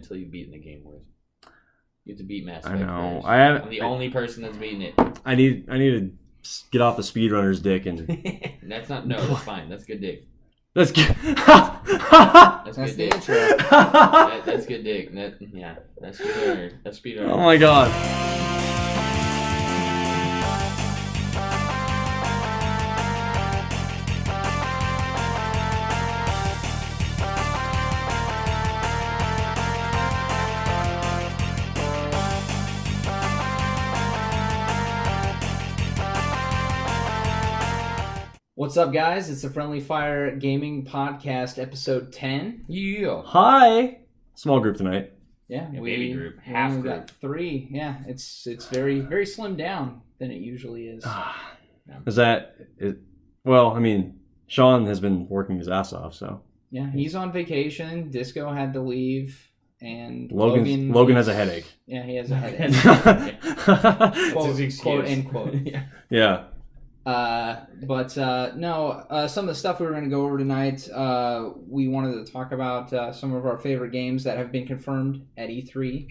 until you've beaten the game worth. You have to beat Mass Effect I know. first. I'm the only person that's beaten it. I need to get off the speedrunner's dick and. That's fine. That's good dick. That's good. That's That's good the dick. intro. That's good dick. That's speedrunner. That's speedrunner. Oh my god. What's up, guys? It's the Friendly Fire Gaming Podcast, episode 10. Yeah. Hi. Small group tonight. Yeah, baby group, we half only group. got 3. Yeah, it's very very slimmed down than it usually is. Is that it? Well, I mean, Sean has been working his ass off, so Yeah, he's on vacation. Disco had to leave, and Logan has a headache. Yeah, he has a headache. That's quote, his excuse. quote end quote. Yeah. Some of the stuff we were going to go over tonight, we wanted to talk about some of our favorite games that have been confirmed at E3.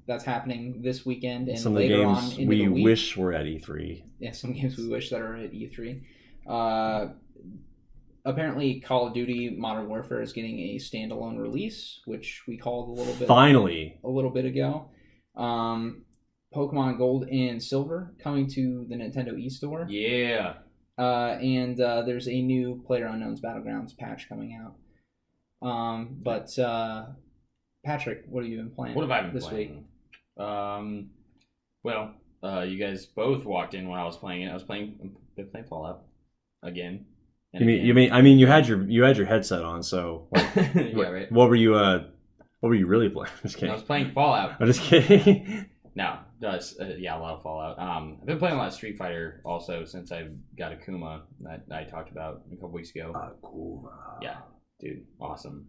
That's happening this weekend and Some of the later on games into we the week. wish were at E3. Yeah, some games we wish that are at E3. Apparently, Call of Duty Modern Warfare is getting a standalone release, which we called Finally. a little bit ago. Pokemon Gold and Silver coming to the Nintendo eStore. Yeah. And there's a new PlayerUnknown's Battlegrounds patch coming out. Patrick, what have you been playing? What have I been this playing? You guys both walked in when I was playing it. I was playing Fallout again. You mean you had your headset on, so like, yeah, right. What were you really playing? Just kidding. I was playing Fallout. I'm just kidding. No, a lot of Fallout. I've been playing a lot of Street Fighter also since I got Akuma that I talked about a couple weeks ago. Cool. Yeah, dude, awesome.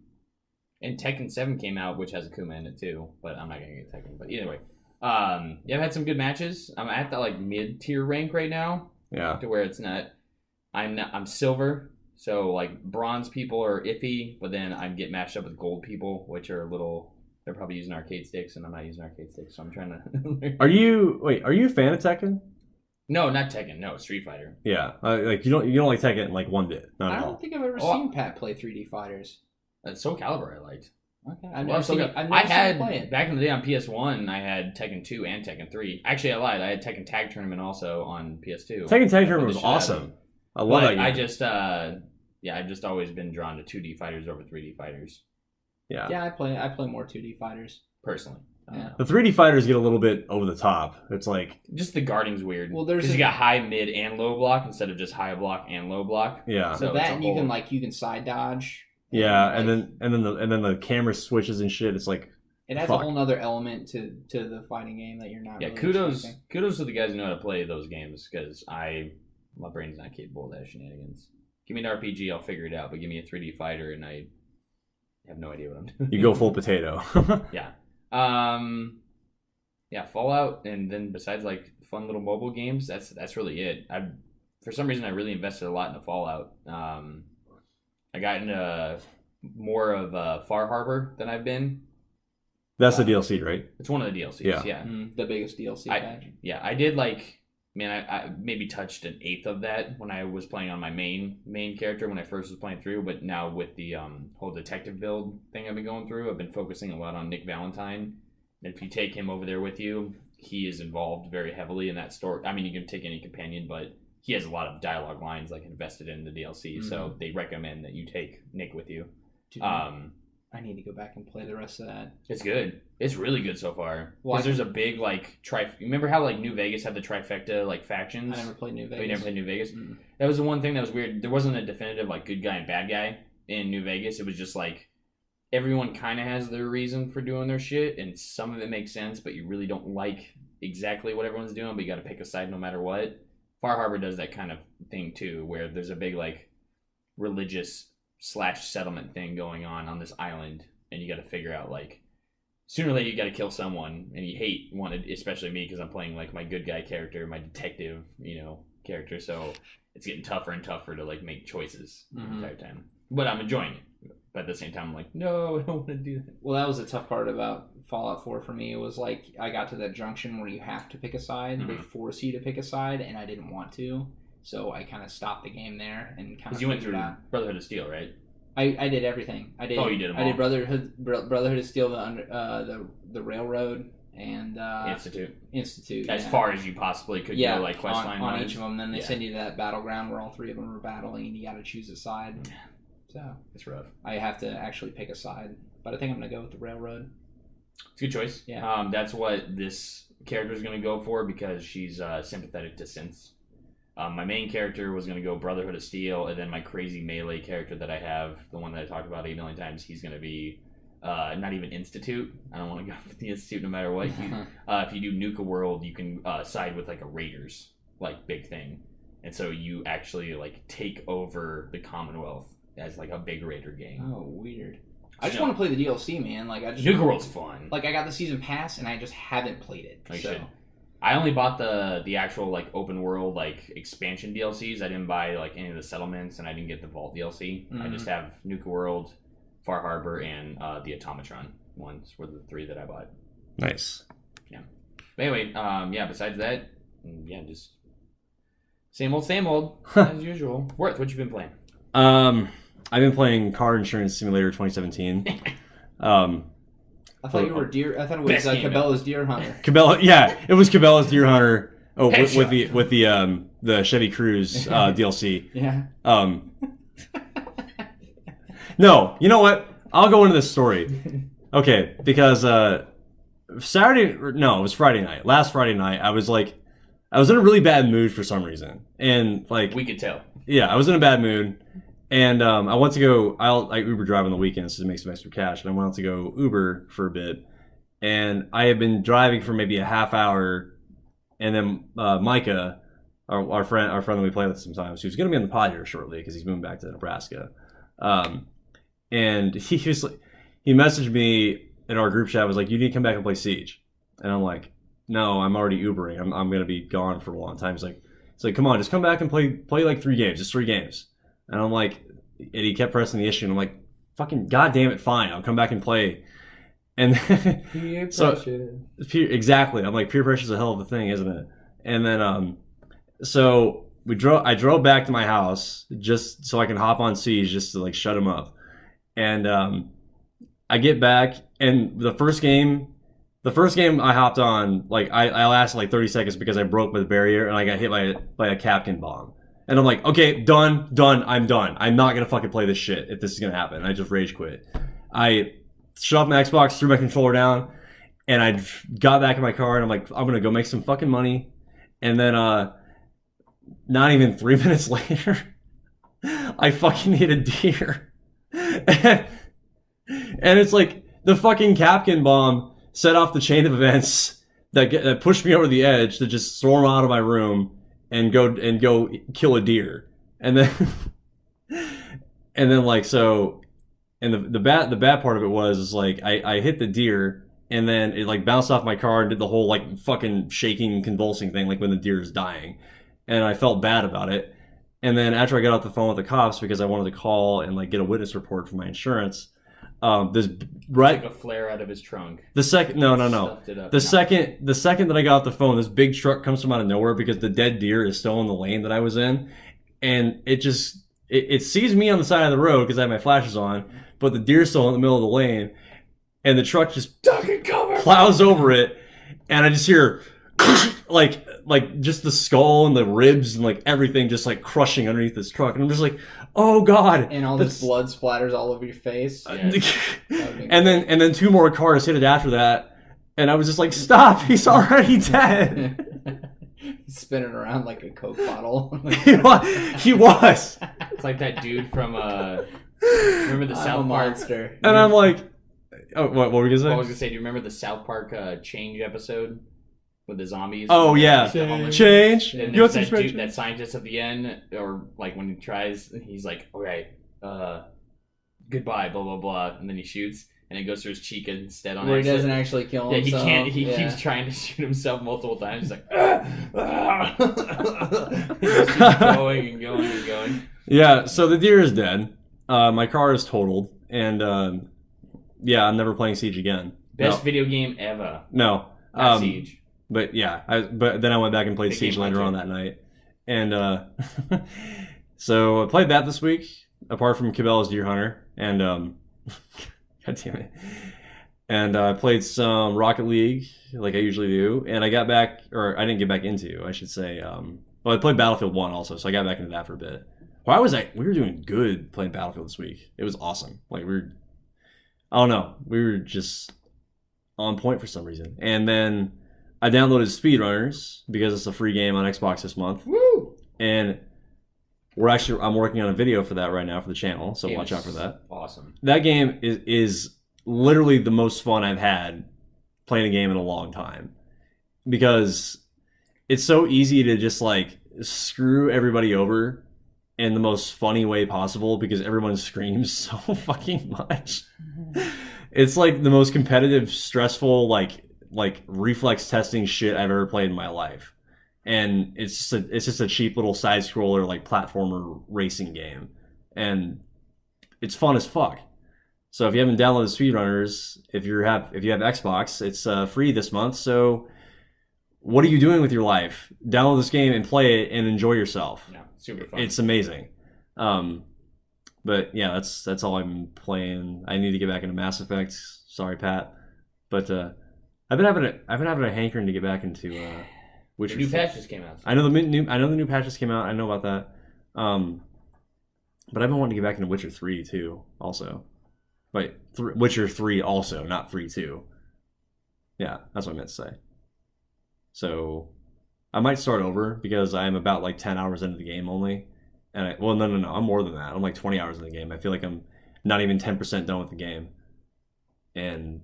And Tekken 7 came out, which has Akuma in it too, but I'm not gonna get Tekken. But either way, I've had some good matches. I'm at the like mid-tier rank right now. Yeah. To where it's not. I'm silver, so like bronze people are iffy, but then I get matched up with gold people, which are a little. They're probably using arcade sticks, and I'm not using arcade sticks, so I'm trying to. Are you a fan of Tekken? No, not Tekken. No, Street Fighter. Yeah, like you don't like Tekken like one bit. Not I at don't all. think I've ever seen Pat play 3D fighters. Soul Calibur I liked. Okay, I've never seen him play it. Back in the day on PS1, I had Tekken 2 and Tekken 3. Actually, I lied. I had Tekken Tag Tournament also on PS2. Tekken Tag Tournament was awesome. I love that game. I've just always been drawn to 2D fighters over 3D fighters. Yeah, I play more 2D fighters personally. Yeah. The 3D fighters get a little bit over the top. It's like just the guarding's weird. Well, because you got high, mid, and low block instead of just high block and low block. Yeah. So that and you can side dodge. Yeah, and then the camera switches and shit. It's like it adds a whole other element to the fighting game that you're not. Yeah, really kudos to the guys who know how to play those games because my brain's not capable of that shenanigans. Give me an RPG, I'll figure it out. But give me a 3D fighter, and I have no idea what I'm doing. You go full potato. Yeah. Fallout, and then besides like fun little mobile games, that's really it. For some reason I really invested a lot into Fallout. I got into more of Far Harbor than I've been. That's the DLC, right? It's one of the DLCs. Yeah. The biggest DLC patch. Yeah, I did like. Man, I maybe touched an eighth of that when I was playing on my main character when I first was playing through, but now with the whole detective build thing I've been going through, I've been focusing a lot on Nick Valentine. And if you take him over there with you, he is involved very heavily in that story. I mean, you can take any companion, but he has a lot of dialogue lines like invested in the DLC, so they recommend that you take Nick with you. Dude, I need to go back and play the rest of that. It's good. It's really good so far. Well, Because there's a big like remember how like New Vegas had the trifecta like factions? I never played New Vegas. Oh, you never played New Vegas? Mm-hmm. That was the one thing that was weird. There wasn't a definitive like good guy and bad guy in New Vegas. It was just like everyone kind of has their reason for doing their shit, and some of it makes sense, but you really don't like exactly what everyone's doing, but you got to pick a side no matter what. Far Harbor does that kind of thing too, where there's a big like religious / settlement thing going on this island, and you got to figure out like sooner or later you got to kill someone, and you hate one, especially me because I'm playing like my good guy character, my detective, character. So it's getting tougher and tougher to like make choices the entire time. But I'm enjoying it. But at the same time, I'm like, no, I don't want to do that. Well, that was the tough part about Fallout 4 for me. It was like I got to that junction where you have to pick a side. They force you to pick a side, and I didn't want to. So I kind of stopped the game there and kind of. Because you went through Brotherhood of Steel, right? I did everything. I did. Oh, you did them all. I did Brotherhood of Steel, the Railroad, and Institute. As far as you possibly could go, like questline on each of them. Then they send you to that battleground where all three of them are battling, and you got to choose a side. So it's rough. I have to actually pick a side, but I think I'm gonna go with the Railroad. It's a good choice. Yeah. That's what this character is gonna go for because she's sympathetic to synths. My main character was going to go Brotherhood of Steel, and then my crazy melee character that I have, the one that I talked about 8 million times, he's going to be not even Institute. I don't want to go with the Institute no matter what. If you do Nuka World, you can side with like a Raiders like big thing, and so you actually like take over the Commonwealth as like a big Raider game. Oh, weird. I just want to play the DLC, man. Like Nuka World's fun. Like I got the season pass, and I just haven't played it. I only bought the actual like open world like expansion DLCs. I didn't buy like any of the settlements, and I didn't get the Vault DLC. I just have Nuka World, Far Harbor, and the Automatron ones were the 3 that I bought. Nice. Yeah. But anyway, besides that, just same old as usual. Worth, what you been playing? I've been playing Car Insurance Simulator 2017. I thought you were deer. I thought it was Cabela's Deer Hunter. It was Cabela's Deer Hunter. Oh, with the Chevy Cruze DLC. Yeah. No, you know what? I'll go into this story. Okay, because it was Friday night. Last Friday night, I was in a really bad mood for some reason, and like we could tell. Yeah, I was in a bad mood. And I went to go. I Uber drive on the weekends to make some extra cash, and I went out to go Uber for a bit. And I had been driving for maybe a half hour, and then Micah, our friend that we play with sometimes, who's going to be on the pod here shortly because he's moving back to Nebraska. And he messaged me in our group chat, was like, "You need to come back and play Siege." And I'm like, "No, I'm already Ubering. I'm going to be gone for a long time." He's like, "Come on, just come back and play like 3 games. Just 3 games." And I'm like, and he kept pressing the issue, and I'm like, fucking goddamn it, fine, I'll come back and play. And peer pressure. Exactly. I'm like, peer pressure's a hell of a thing, isn't it? And then so I drove back to my house just so I can hop on Siege just to like shut him up. And I get back, and the first game I hopped on, like I lasted like 30 seconds because I broke the barrier and I got hit by a Kapkan bomb. And I'm like, okay, done, I'm done. I'm not gonna fucking play this shit if this is gonna happen. And I just rage quit. I shut off my Xbox, threw my controller down, and I got back in my car, and I'm like, I'm gonna go make some fucking money. And then not even 3 minutes later, I fucking hit a deer. And it's like the fucking Kapkan bomb set off the chain of events that pushed me over the edge to just storm out of my room and go kill a deer. And then like, so, and the bad part of it was like I hit the deer, and then it like bounced off my car and did the whole like fucking shaking, convulsing thing like when the deer is dying, and I felt bad about it. And then after I got off the phone with the cops because I wanted to call and like get a witness report for my insurance, this right took a flare out of his trunk. The second the second that I got off the phone, this big truck comes from out of nowhere because the dead deer is still in the lane that I was in, and it sees me on the side of the road because I have my flashes on, but the deer's still in the middle of the lane, and the truck just plows over it, and I just hear like just the skull and the ribs and like everything just like crushing underneath this truck, and I'm just like, oh god, and all this blood splatters all over your face. And then 2 more cars hit it after that, and I was just like, stop, he's already dead. He's spinning around like a Coke bottle. He was. It's like that dude from remember the South Park monster. And I'm like, oh, what were you gonna say? I was gonna say, do you remember the South Park Change episode with the zombies? Oh yeah, change. And there's that scientist at the end, or like when he tries, he's like, okay, goodbye, blah blah blah, and then he shoots, and it goes through his cheek instead on. Where he doesn't actually kill himself. Yeah, he can't. He keeps trying to shoot himself multiple times. He's like, he just keeps going and going and going. Yeah, so the deer is dead. My car is totaled, And yeah, I'm never playing Siege again. Best video game ever. No. Not Siege. But yeah, but then I went back and played Big Siege game later hunter. on that night. And so I played that this week, apart from Cabela's Deer Hunter. And God damn it. And I played some Rocket League, like I usually do. And I got back, or I didn't get back into, I should say. Well, I played Battlefield 1 also, so I got back into that for a bit. Why was I? We were doing good playing Battlefield this week. It was awesome. Like I don't know, we were just on point for some reason. And then I downloaded Speedrunners because it's a free game on Xbox this month. Woo! And I'm working on a video for that right now for the channel, so watch out for that. Awesome. That game is literally the most fun I've had playing a game in a long time, because it's so easy to just like screw everybody over in the most funny way possible because everyone screams so fucking much. It's like the most competitive, stressful, like reflex testing shit I've ever played in my life. And it's just a cheap little side scroller like platformer racing game. And it's fun as fuck. So if you haven't downloaded Speedrunners, if you have Xbox, it's free this month. So what are you doing with your life? Download this game and play it and enjoy yourself. Yeah, super fun. It's amazing. But yeah, that's all I've been playing. I need to get back into Mass Effect. Sorry, Pat, but I've been having a hankering to get back into The new patch just came out. I know the new patches came out. I know about that. But I've been wanting to get back into Witcher 3 too. Also, wait, Witcher 3 also, not 3 2. Yeah, that's what I meant to say. So I might start over because I'm about like 10 hours into the game only. And no, I'm more than that. I'm like 20 hours in the game. I feel like I'm not even 10% done with the game. And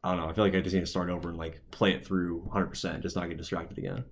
I don't know. I feel like I just need to start over and like play it through 100%, just not get distracted again.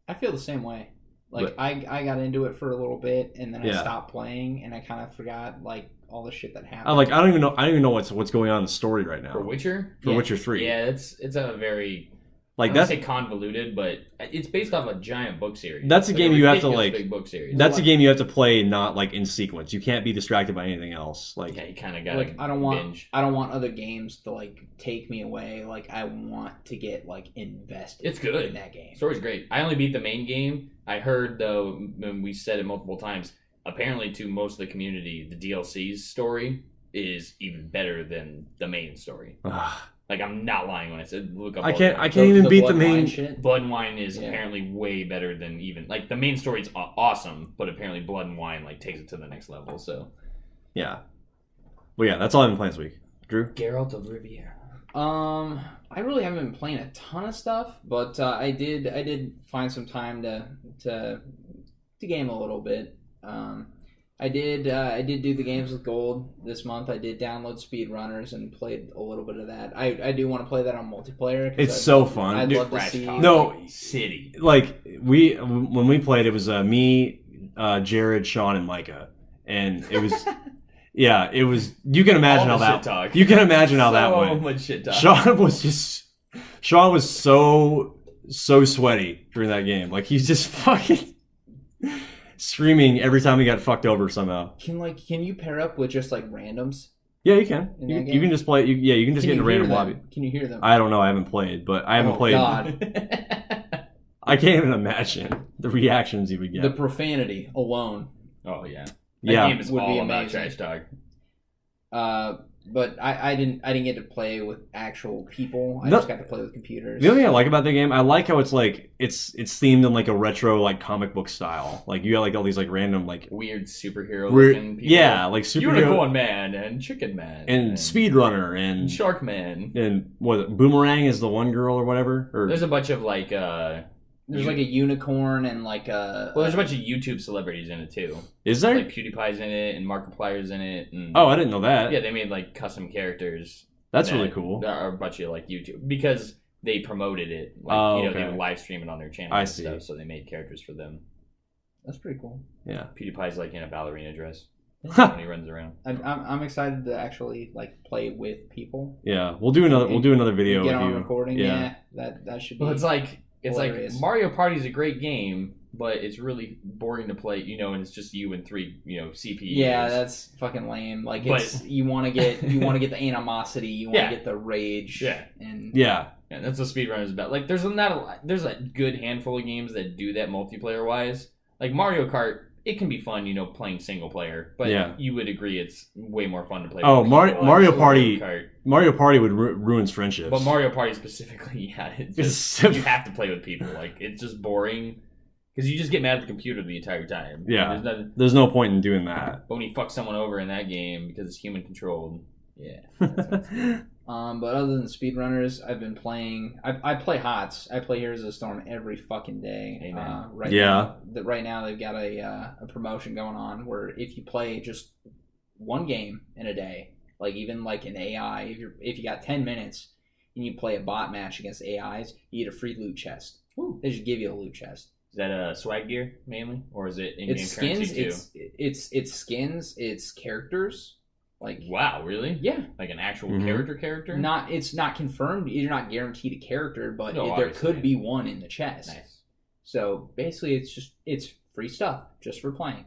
I feel the same way. Like But- I got into it for a little bit and then I Yeah. stopped playing and I kind of forgot like all the shit that happened. I don't even know what's going on in the story right now For Witcher? for Yeah. Witcher 3. Yeah, it's a very Like I that's don't say convoluted, but it's based off a giant book series. That's a game you have to, ridiculous like- big book series. that's a game you have to play not like in sequence. You can't be distracted by anything else. Like Yeah, you kind of got like I don't want binge. other games to like take me away. Like I want to get like invested. It's good. in that game. Story's great. I only beat the main game. I heard though, when we said it multiple times, apparently to most of the community, the DLC's story is even better than the main story. Like I'm not lying when I said look up. I all can't the- I can't even beat the Bloodline main. shit. Blood and Wine is Yeah. apparently way better than even like the main story's awesome, but apparently Blood and Wine like takes it to the next level. So Yeah. Well, yeah, that's all I've been playing this week. Drew? Geralt of Rivia. I really haven't been playing a ton of stuff, but I did find some time to game a little bit. I did do the games with gold this month. I did download Speedrunners and played a little bit of that. I do want to play that on multiplayer. 'Cause It's so fun. I'd Dude, love to Crash see. Talk No. City. Like when we played, it was me, Jared, Sean, and Micah, and it was yeah, it was. You can imagine All how the that. shit talk. You can imagine how that So went. much shit talk. Sean was so sweaty during that game. Like he's just fucking screaming every time he got fucked over somehow. Can you pair up with just like randoms? Yeah, you can. In You, that you game? can just play. You can just get in a you hear random them? lobby. Can you hear them? I don't know. I haven't played, but I haven't Oh, played. God. I can't even imagine the reactions you would get. The profanity alone. Oh yeah. That yeah, game is Would be all about amazing. trash talk. But I didn't get to play with actual people. I No. just got to play with computers. the only thing I like about the game, I like how it's like it's themed in like a retro like comic book style. Like you got like all these like random like Weird superhero weird, looking people. yeah, like superhero Unicorn Man and Chicken Man and Speedrunner and and Shark Man. what Boomerang is the one girl or whatever. Or There's a bunch of like There's like a unicorn and like a. well, there's a bunch of YouTube celebrities in it too. is there? Like PewDiePie's in it and Markiplier's in it. And, Oh, I didn't know that. yeah, they made like custom characters. That's that really cool. Are a bunch of like YouTube because they promoted it. Like, Oh, they okay. would live stream it on their channel I and see. stuff. So they made characters for them. That's pretty cool. Yeah. PewDiePie's like in a ballerina dress when he runs around. I'm excited to actually like play with people. Yeah. We'll do another video Get with on you. recording. Yeah. Yeah, that should be. Well, it's like Hilarious. Mario Party's a great game, but it's really boring to play, and it's just you and 3, CPUs. Yeah, that's fucking lame. Like, it's you want to get the animosity, you want to get the rage. Yeah. And Yeah. Yeah, that's what speedrun is about. Like, there's a good handful of games that do that multiplayer wise. Like Mario Kart, it can be fun, playing single player. But you would agree it's way more fun to play. Oh, with Mario people. Party. Kart. Mario Party would ruins friendships. But Mario Party specifically, it's just, you have to play with people. Like, it's just boring because you just get mad at the computer the entire time. Yeah, Like, there's no point in doing that. But when you fuck someone over in that game because it's human controlled, yeah. But other than speedrunners, I've been playing. I play HOTS. I play Heroes of the Storm every fucking day. Amen. Right now they've got a promotion going on where if you play just one game in a day, like even like an AI, if you got 10 minutes and you play a bot match against AIs, you get a free loot chest. Ooh. They just give you a loot chest. Is that swag gear mainly, or is it in-game It's skins. currency too? It's skins. It's characters. Like, wow, really? Yeah. Like an actual Mhm. character? It's not confirmed. You're not guaranteed a character, but No, there obviously. could be one in the chest. Nice. So basically, it's free stuff just for playing.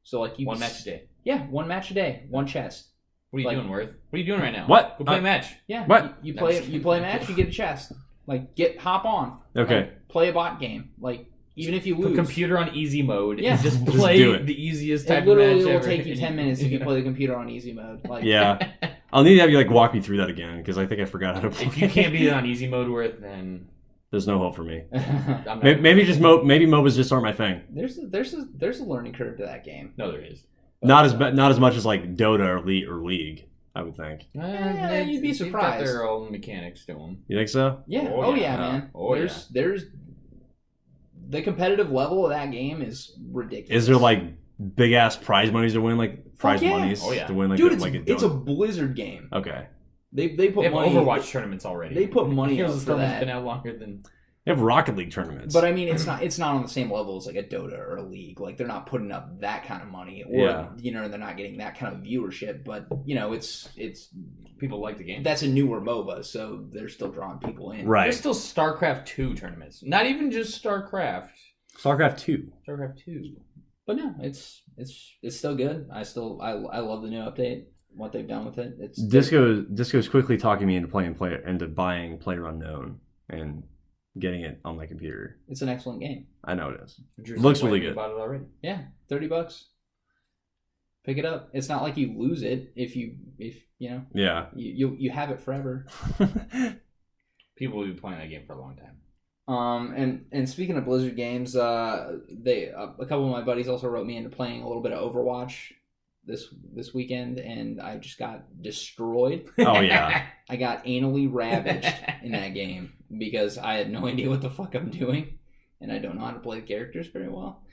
So like One match a day. Yeah, one match a day, one chest. What are you doing, Worth? What are you doing right now? What? Go play a match. Yeah. What? You play a match, you get a chest. Like hop on. Okay. Like, play a bot game. Like even if you Put lose, computer on easy mode. Yeah. And just Just play do it. the easiest type it literally of match will ever. take you 10 minutes if you play the computer on easy mode. Like Yeah. I'll need to have you walk me through that again because I think I forgot how to play. If you can't beat it on easy mode, Worth, then There's no hope for me. I'm not. Maybe MOBAs just aren't my thing. there's a learning curve to that game. No, there is. Not as much as like Dota or League. I would think. You'd be They've surprised. got their own mechanics to them. You think so? Yeah. Oh, Oh, yeah. yeah, man. Oh, there's the competitive level of that game is ridiculous. Is there like big ass prize monies to win? Like prize yeah. monies Oh, yeah. to win? Like Dude, a it's a Blizzard game. okay. They put They have money. Overwatch tournaments already. They put money Heroes out of for Storm has that. been out longer than. They have Rocket League tournaments. But I mean, it's not on the same level as like a Dota or a League. Like they're not putting up that kind of money, or Yeah. they're not getting that kind of viewership. But it's People like the game. that's a newer MOBA, so they're still drawing people in. right. There's still StarCraft 2 tournaments. Not even just StarCraft. StarCraft 2. StarCraft 2. But no, it's still good. I love the new update. What they've done with it. It's Disco's quickly talking me into buying PlayerUnknown and getting it on my computer. It's an excellent game. I know it is. Drew Looks said really you good. About it already. Yeah, $30. Pick it up. It's not like you lose it if Yeah. you have it forever. People will be playing that game for a long time. And speaking of Blizzard games, a couple of my buddies also wrote me into playing a little bit of Overwatch this weekend, and I just got destroyed. Oh yeah. I got anally ravaged in that game because I had no idea what the fuck I'm doing, and I don't know how to play the characters very well.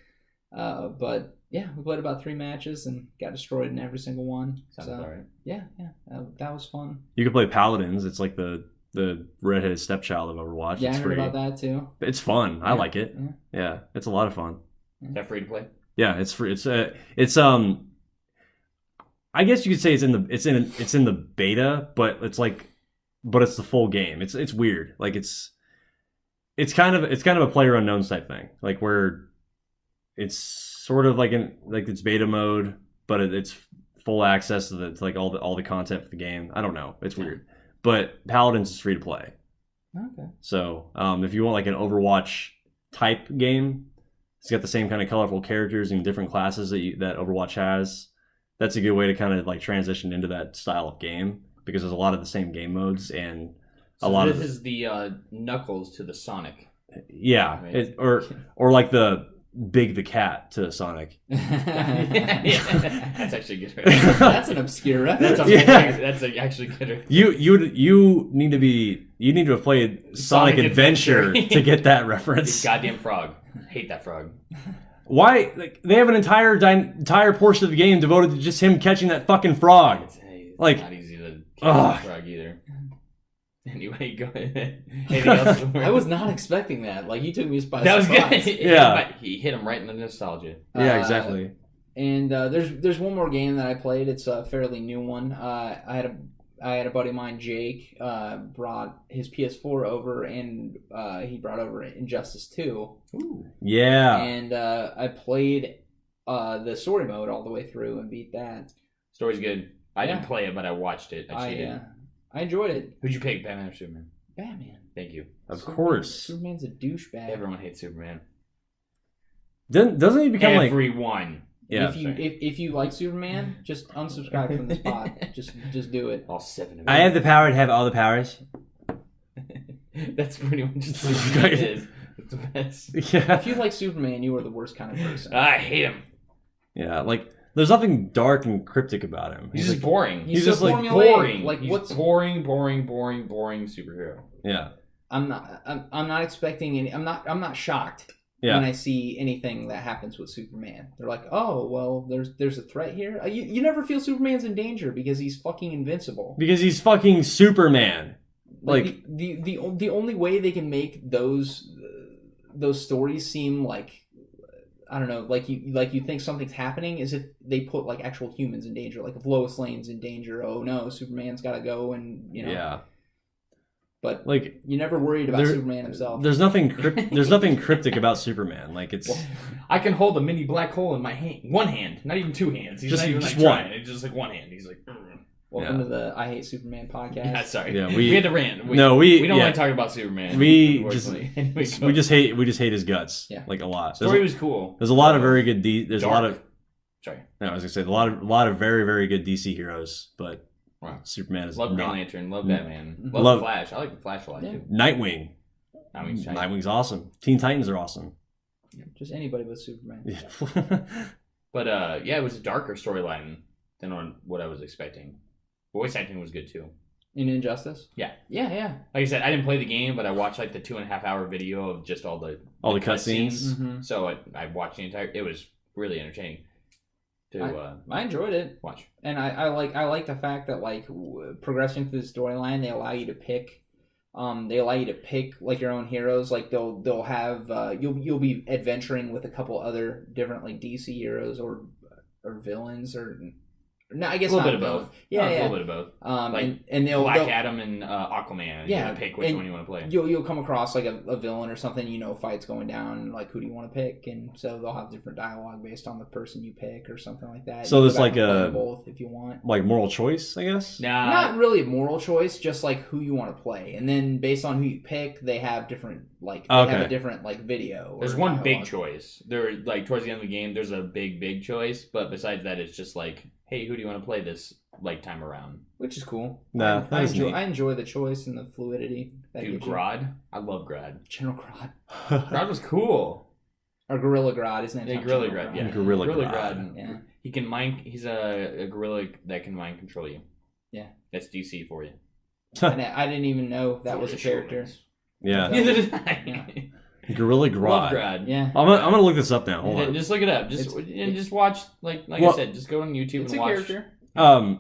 But yeah, we played about 3 matches and got destroyed in every single one. Sounds So alright. yeah, that was fun. You could play Paladins. It's like the redheaded stepchild of Overwatch. Yeah, It's I heard free. about that too. It's fun. I like it. Yeah. Yeah, it's a lot of fun. Is that free to play? Yeah, it's free. It's I guess you could say it's in the beta, but it's the full game. It's weird. Like it's kind of a PlayerUnknown's type thing. Like where it's sort of like it's beta mode, but it's full access to like all the content for the game. I don't know. It's weird. But Paladins is free to play. Okay. So if you want like an Overwatch type game, it's got the same kind of colorful characters and different classes that Overwatch has. That's a good way to kind of like transition into that style of game because there's a lot of the same game modes and a lot of this is the Knuckles to the Sonic. yeah, Right. or like the Big the Cat to Sonic. Yeah. That's actually good. That's an obscure reference. That's actually good. You need to have played Sonic Adventure to get that This reference. goddamn frog. I hate that frog. Why? Like they have an entire portion of the game devoted to just him catching that fucking frog. It's Like, not easy to ugh. catch a frog either. Anyway, go ahead. Anything else? I was not expecting that. Like you took me by That was surprise. good. Yeah. But he hit him right in the nostalgia. Yeah, exactly. And there's one more game that I played. It's a fairly new one. I I had a buddy of mine, Jake, brought his PS4 over, and he brought over Injustice 2. Ooh. Yeah. And I played the story mode all the way through and beat that. Story's good. I didn't Yeah. play it, but I watched it. I cheated. I enjoyed it. Who'd you pick, Batman or Superman? Batman. Thank you. Of Superman- course. Superman's a douchebag. Everyone hates Superman. Doesn't he become like... Everyone. Yeah. If you like Superman, just unsubscribe from this pod. Just do it. All 7 of them. I have the power to have all the powers. That's pretty much just what it is. It's the best. Yeah. If you like Superman, you are the worst kind of person. I hate him. Yeah, like, there's nothing dark and cryptic about him. He's just like, boring. He's so just, like, formulaic. boring. Like He's what's boring superhero. yeah. I'm not expecting any. I'm not shocked Yeah. when I see anything that happens with Superman. They're like, oh well, there's a threat here. You never feel Superman's in danger because he's fucking invincible. Because he's fucking Superman. Like the only way they can make those stories seem like, I don't know, like you think something's happening is if they put like actual humans in danger. Like if Lois Lane's in danger, oh no, Superman's got to go, and Yeah. But Like, you never worried about Superman himself. there's nothing cryptic about Superman. Like, it's... I can hold a mini black hole in my hand. One hand, not even 2 hands. He's Just- not even just like one. trying. It's just like one hand. He's like, Welcome to the I Hate Superman podcast. yeah, sorry. Yeah, we had to rant. We don't yeah. like talking about Superman. We just unfortunately. we just hate his guts. Yeah. Like, a lot. Story was cool. There's a lot of very good there's Dark. a lot of... Sorry. No, I was gonna say a lot of very, very good DC heroes, but Wow. Superman is Love Green not. Lantern. Love Batman. Love, Love- the Flash. I like the Flash a lot Yeah. too. Nightwing. Nightwing's awesome. Teen Titans are awesome. Just anybody but Superman. Yeah. But yeah, it was a darker storyline than on what I was expecting. Voice acting was good too. In Injustice? Yeah. Yeah. Like I said, I didn't play the game, but I watched like the 2.5 hour video of just all the cutscenes. Mm-hmm. So I watched the entire. It was really entertaining to I enjoyed it. watch. And I like the fact that like progressing through the storyline, they allow you to pick. They allow you to pick like your own heroes. Like they'll have you'll be adventuring with a couple other different like DC heroes or villains or no, I guess A little not bit of villains. both. Yeah, A yeah. little bit of both. And they'll Black Adam and Aquaman. You Yeah, gotta pick which and one you want to play. you'll come across like a villain or something, fights going down, like who do you want to pick, and so they'll have different dialogue based on the person you pick or something like that. So You go there's back like and play a- them both if you want. Like moral choice, I guess. Nah, Not really a moral choice, just like who you want to play, and then based on who you pick, they have different have a different like video. there's or one big dialogue. choice. There, like towards the end of the game, there's a big choice. But besides that, it's just like, hey, who do you want to play this like time around? Which is cool. Nah, that is neat. I enjoy the choice and the fluidity. That Dude, gives you. Grodd. I love Grodd. General Grodd. Grodd was cool. Or Gorilla Grodd, his name's Yeah, not Gorilla General Grodd. Yeah, Gorilla Grodd. Grodd. Yeah. He can mind. He's a gorilla that can mind control you. Yeah. That's DC for you. And I didn't even know that was a character. Yeah. Neither did I. Gorilla Love Grodd. Grodd. Yeah. I'm gonna look this up now. Hold Yeah, on. just look it up. Just watch. Like Well, I said, just go on YouTube It's and a watch. character.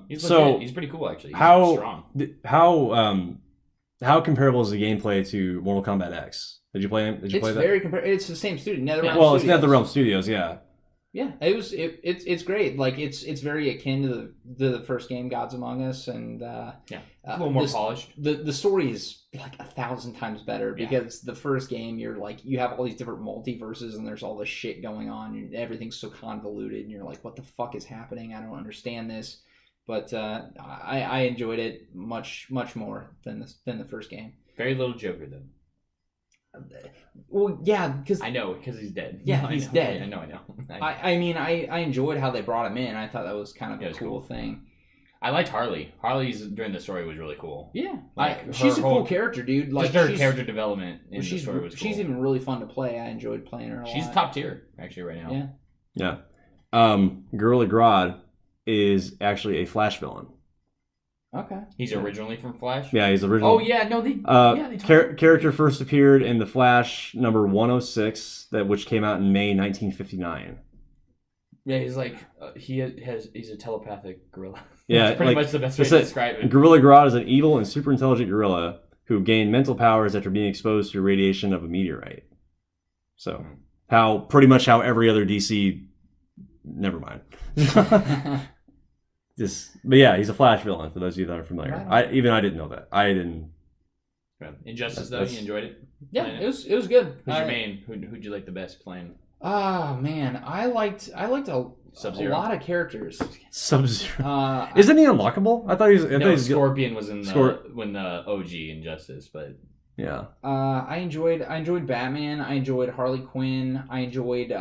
He's So legit. He's pretty cool actually. He's how- strong. how comparable is the gameplay to Mortal Kombat X? Did you play that? Very it's the same studio. NetherRealm Well, it's Studios. NetherRealm Studios, yeah. Yeah, it's great. Like it's very akin to the first game, Gods Among Us, and A little more this- polished. The story is like 1,000 times better Yeah. because the first game you have all these different multiverses and there's all this shit going on and everything's so convoluted and you're like, what the fuck is happening? I don't understand this. But I enjoyed it much more than the first game. Very little Joker though. Well, yeah, because I know because he's dead. Yeah, I he's know. dead. I know. I mean I enjoyed how they brought him in. I thought that was kind of Yeah, a it was cool cool. thing. I liked Harley. Harley's during the story was really cool. Yeah, Like, she's a her cool whole- character, dude. Like Just her she's, character development in the she's story was cool. she's even really fun to play. I enjoyed playing her a She's lot. top tier actually right now. Yeah. Yeah. Gorilla Grodd is actually a Flash villain. Okay. He's originally from Flash. Yeah, he's original. Oh yeah, no, they. They told Character first appeared in the Flash number 106, which came out in May 1959. Yeah, he's like he's a telepathic gorilla. Yeah, That's pretty like, much the best way that's to it. describe it. Gorilla Grodd is an evil and super intelligent gorilla who gained mental powers after being exposed to radiation of a meteorite. So, pretty much how every other DC. Never mind. but yeah, he's a Flash villain. For those of you that are familiar, Right. I didn't know that. I didn't. Injustice, though, That's- you enjoyed it? Yeah, Playing it was good. Who's your main? Who'd you like the best playing? Oh man, I liked a Sub-Zero? lot of characters. Sub-Zero. Isn't he unlockable? I thought he was. I thought No, he was Scorpion was in when the OG Injustice, but Yeah. I enjoyed Batman. I enjoyed Harley Quinn. I enjoyed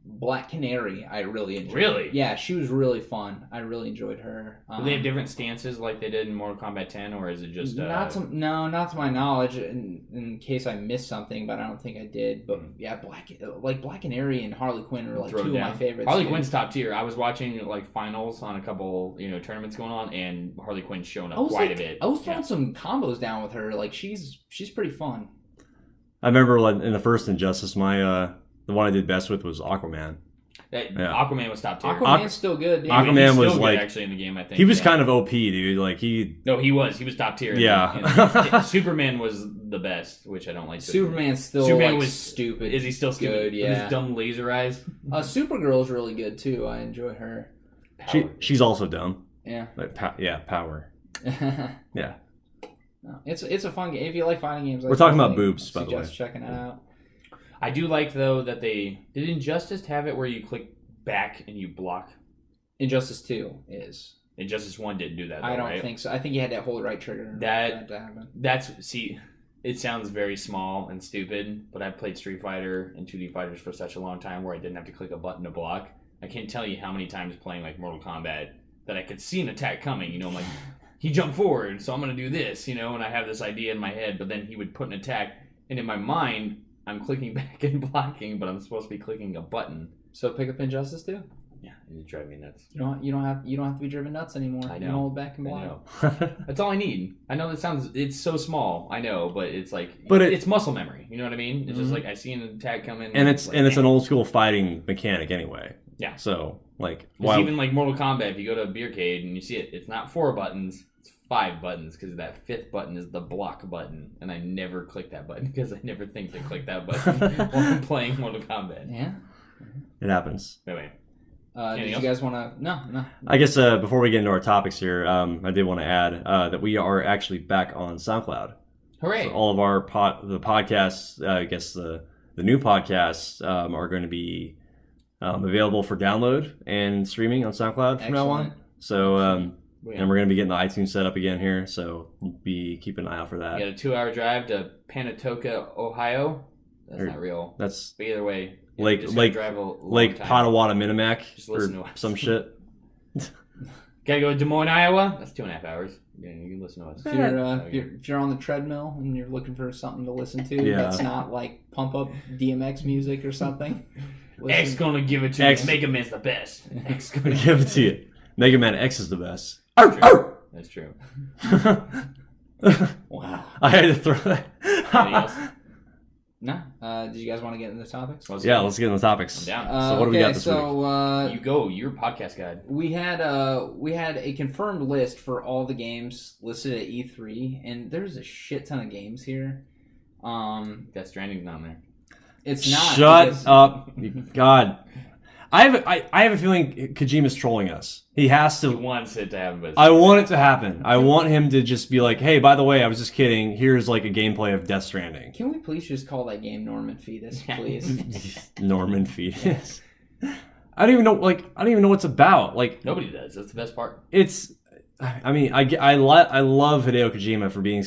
Black Canary. I really enjoyed. Really? Yeah, she was really fun. I really enjoyed her. do they have different stances like they did in Mortal Kombat 10, or is it just not to my knowledge. In case I missed something, but I don't think I did. But yeah, Black Canary and Harley Quinn are like throw two of down? my favorites. Harley Yeah. Quinn's top tier. I was watching like finals on a couple tournaments going on, and Harley Quinn's showing up quite a bit. I was throwing some combos down with her. Like she's pretty fun. I remember in the first Injustice, the one I did best with was Aquaman. Yeah. Yeah. Aquaman was top tier. Aquaman's still good. Yeah. Aquaman He's was still good, like- actually in the game. I think He was yeah. kind of OP, dude. Like he. No, he was top tier. Yeah. And Superman was the best, which I don't like. Superman's still Superman like was stupid. Is he still stupid? Good, With yeah. his dumb laser eyes. Supergirl's really good too. I enjoy her. She's also dumb. Yeah. Like power. Yeah. No, it's a fun game. If you like fighting games, We're talking about boobs, by the way. Suggest checking it out. I do like though that did Injustice have it where you click back and you block. Injustice 2 is. Injustice 1 didn't do that. Though, I don't right? think so. I think you had to hold the right trigger That- to happen. It sounds very small and stupid, but I played Street Fighter and 2D fighters for such a long time where I didn't have to click a button to block. I can't tell you how many times playing like Mortal Kombat that I could see an attack coming. I'm like, he jumped forward, so I'm gonna do this, and I have this idea in my head, but then he would put an attack, and in my mind, I'm clicking back and blocking, but I'm supposed to be clicking a button. So pick up Injustice 2. Yeah, it drive me nuts. You don't have to be driven nuts anymore. I You know. can hold back and I block. know. That's all I need. I know it's so small. I know, but it's like, But it's muscle memory. You know what I mean? It's just Mhm. like I see an attack coming, And it's like, an old school fighting mechanic anyway. Yeah. So like, Because even like Mortal Kombat, if you go to a beercade and you see it, it's not 4 buttons, it's 5 buttons because that 5th button is the block button, and I never click that button because I never think to click that button while I'm playing Mortal Kombat. Yeah. it happens. Anyway, Did Anything you else? guys want to? No. I guess before we get into our topics here, I did want to add that we are actually back on SoundCloud. hooray! So all of our the podcasts, I guess the new podcasts are going to be available for download and streaming on SoundCloud from now on. Excellent. So We and we're going to be getting the iTunes set up again here. So be keeping an eye out for that. got a 2-hour drive to Panatoka, Ohio. That's Or- not real. That's But either way, Lake- just gotta Lake- drive a long Lake time. Potawatomi, Minimac, Just listen to or us. some shit. Gotta go to Des Moines, Iowa. That's 2.5 hours. Yeah, you can listen to us. If you're on the treadmill and you're looking for something to listen to, Yeah. that's not like pump up DMX music or something. X Listen- gonna give it to X- you. Mega Man's the best. X I'm gonna gonna give it to you. Mega Man X is the best. That's true. Wow. I had to throw that. Anything else? No. Did you guys want to get into the topics? Yeah, let's get into the topics. I'm down. So what do we okay, got this so You go. You're a podcast guy. we had a confirmed list for all the games listed at E3, and there's a shit ton of games here. Death Stranding's not on there. It's not. Shut because- up, God! I have a feeling Kojima's trolling us. He has He to. wants it to happen, but I want it to happen. I want him to just be like, "Hey, by the way, I was just kidding. Here's like a gameplay of Death Stranding." Can we please just call that game Norman Fetus, please? Norman Fetus. I don't even know. I don't even know what it's about. Like, nobody does. That's the best part. it's. I mean, I love Hideo Kojima for being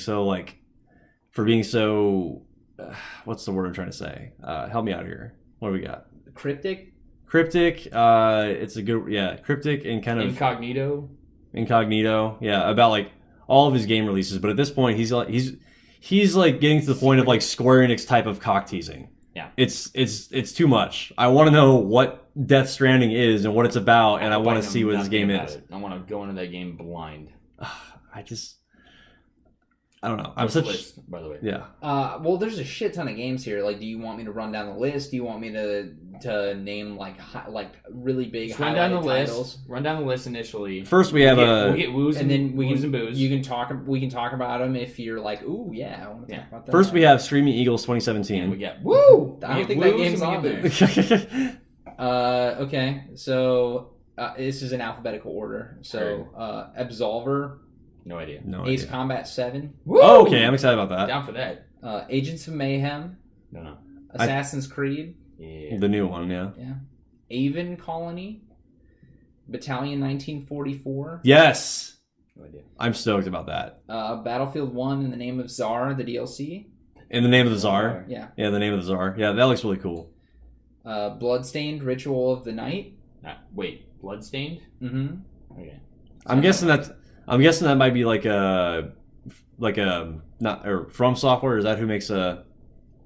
so. What's the word I'm trying to say? Help me out here. What do we got? Cryptic. Cryptic. It's a good. Cryptic and kind of Incognito. Yeah, about like all of his game releases. But at this point, he's like getting to the point of like Square Enix type of cock teasing. Yeah. It's too much. I want to know what Death Stranding is and what it's about, and I hope want to know see what this nothing game about is. it. I want to go into that game blind. I don't know. I'm What's the such. list, by the way. Yeah. Well, there's a shit ton of games here. Like, do you want me to run down the list? Do you want me to name like really big Just run down the highlighted list. titles? Run down the list initially. First, we have we'll get woos And then we woos can and boos. we can talk about them if you're like, ooh yeah, I want to talk about that. First we have Streaming Eagles and we 2017. get woo. I don't We think get that woos game's and on we get there. boos. Okay, so This is in alphabetical order. So, Absolver, No idea. No Ace idea. Combat 7, Oh, okay, I'm excited about that. Down for that. Agents of Mayhem, No. Assassin's Creed, Yeah. The new one, yeah. Avon Colony, Battalion 1944, Yes, No idea. I'm stoked about that. Battlefield 1 in the Name of Tsar, the DLC. In the Name of the Czar. Yeah. Yeah, the Name of the Czar. Yeah, that looks really cool. Bloodstained Ritual of the Night. Wait, Bloodstained? Mm-hmm. Okay. I'm guessing that might be like a not or From Software. Is that who makes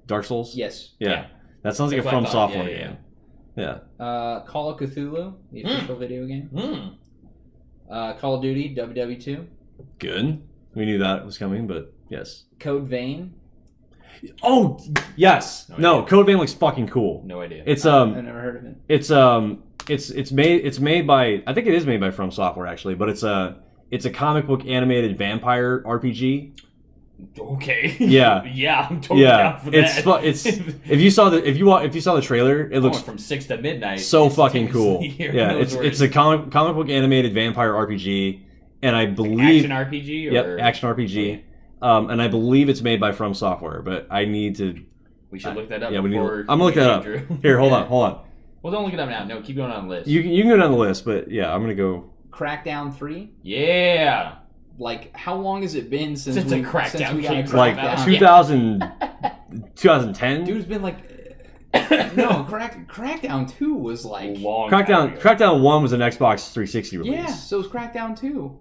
Dark Souls? Yes. Yeah. That sounds like That's a what I From thought. Software Yeah. game. Yeah. Call of Cthulhu, the official video game. Call of Duty WW2. Good. We knew that was coming, but yes. Code Vein. Oh yes. No No, idea. Code Vein looks fucking cool. No idea. It's I've never heard of it. it's made by, I think it is made by From Software actually, but it's a comic book animated vampire RPG. Okay. Yeah. Yeah, I'm totally down for that. It's if you saw the trailer, it looks from 6 to midnight. so fucking cool. Here, Yeah, those it's words. a comic book animated vampire RPG, and I believe action RPG. Or... Yep, action RPG. And I believe it's made by From Software, but I need to. We should look that up. Yeah, we need. before I'm gonna look that up. Drew. Here, hold Yeah. on. Well, don't look it up now. No, keep going on the list. You can go down the list, but yeah, I'm gonna go. Crackdown 3. Yeah. Like, how long has it been since Since a we Crackdown since we got a came Like Crackdown. 2010. Dude's been like, no, Crackdown 2 was like, Long time ago. Crackdown 1 was an Xbox 360 release. yeah. So was Crackdown 2.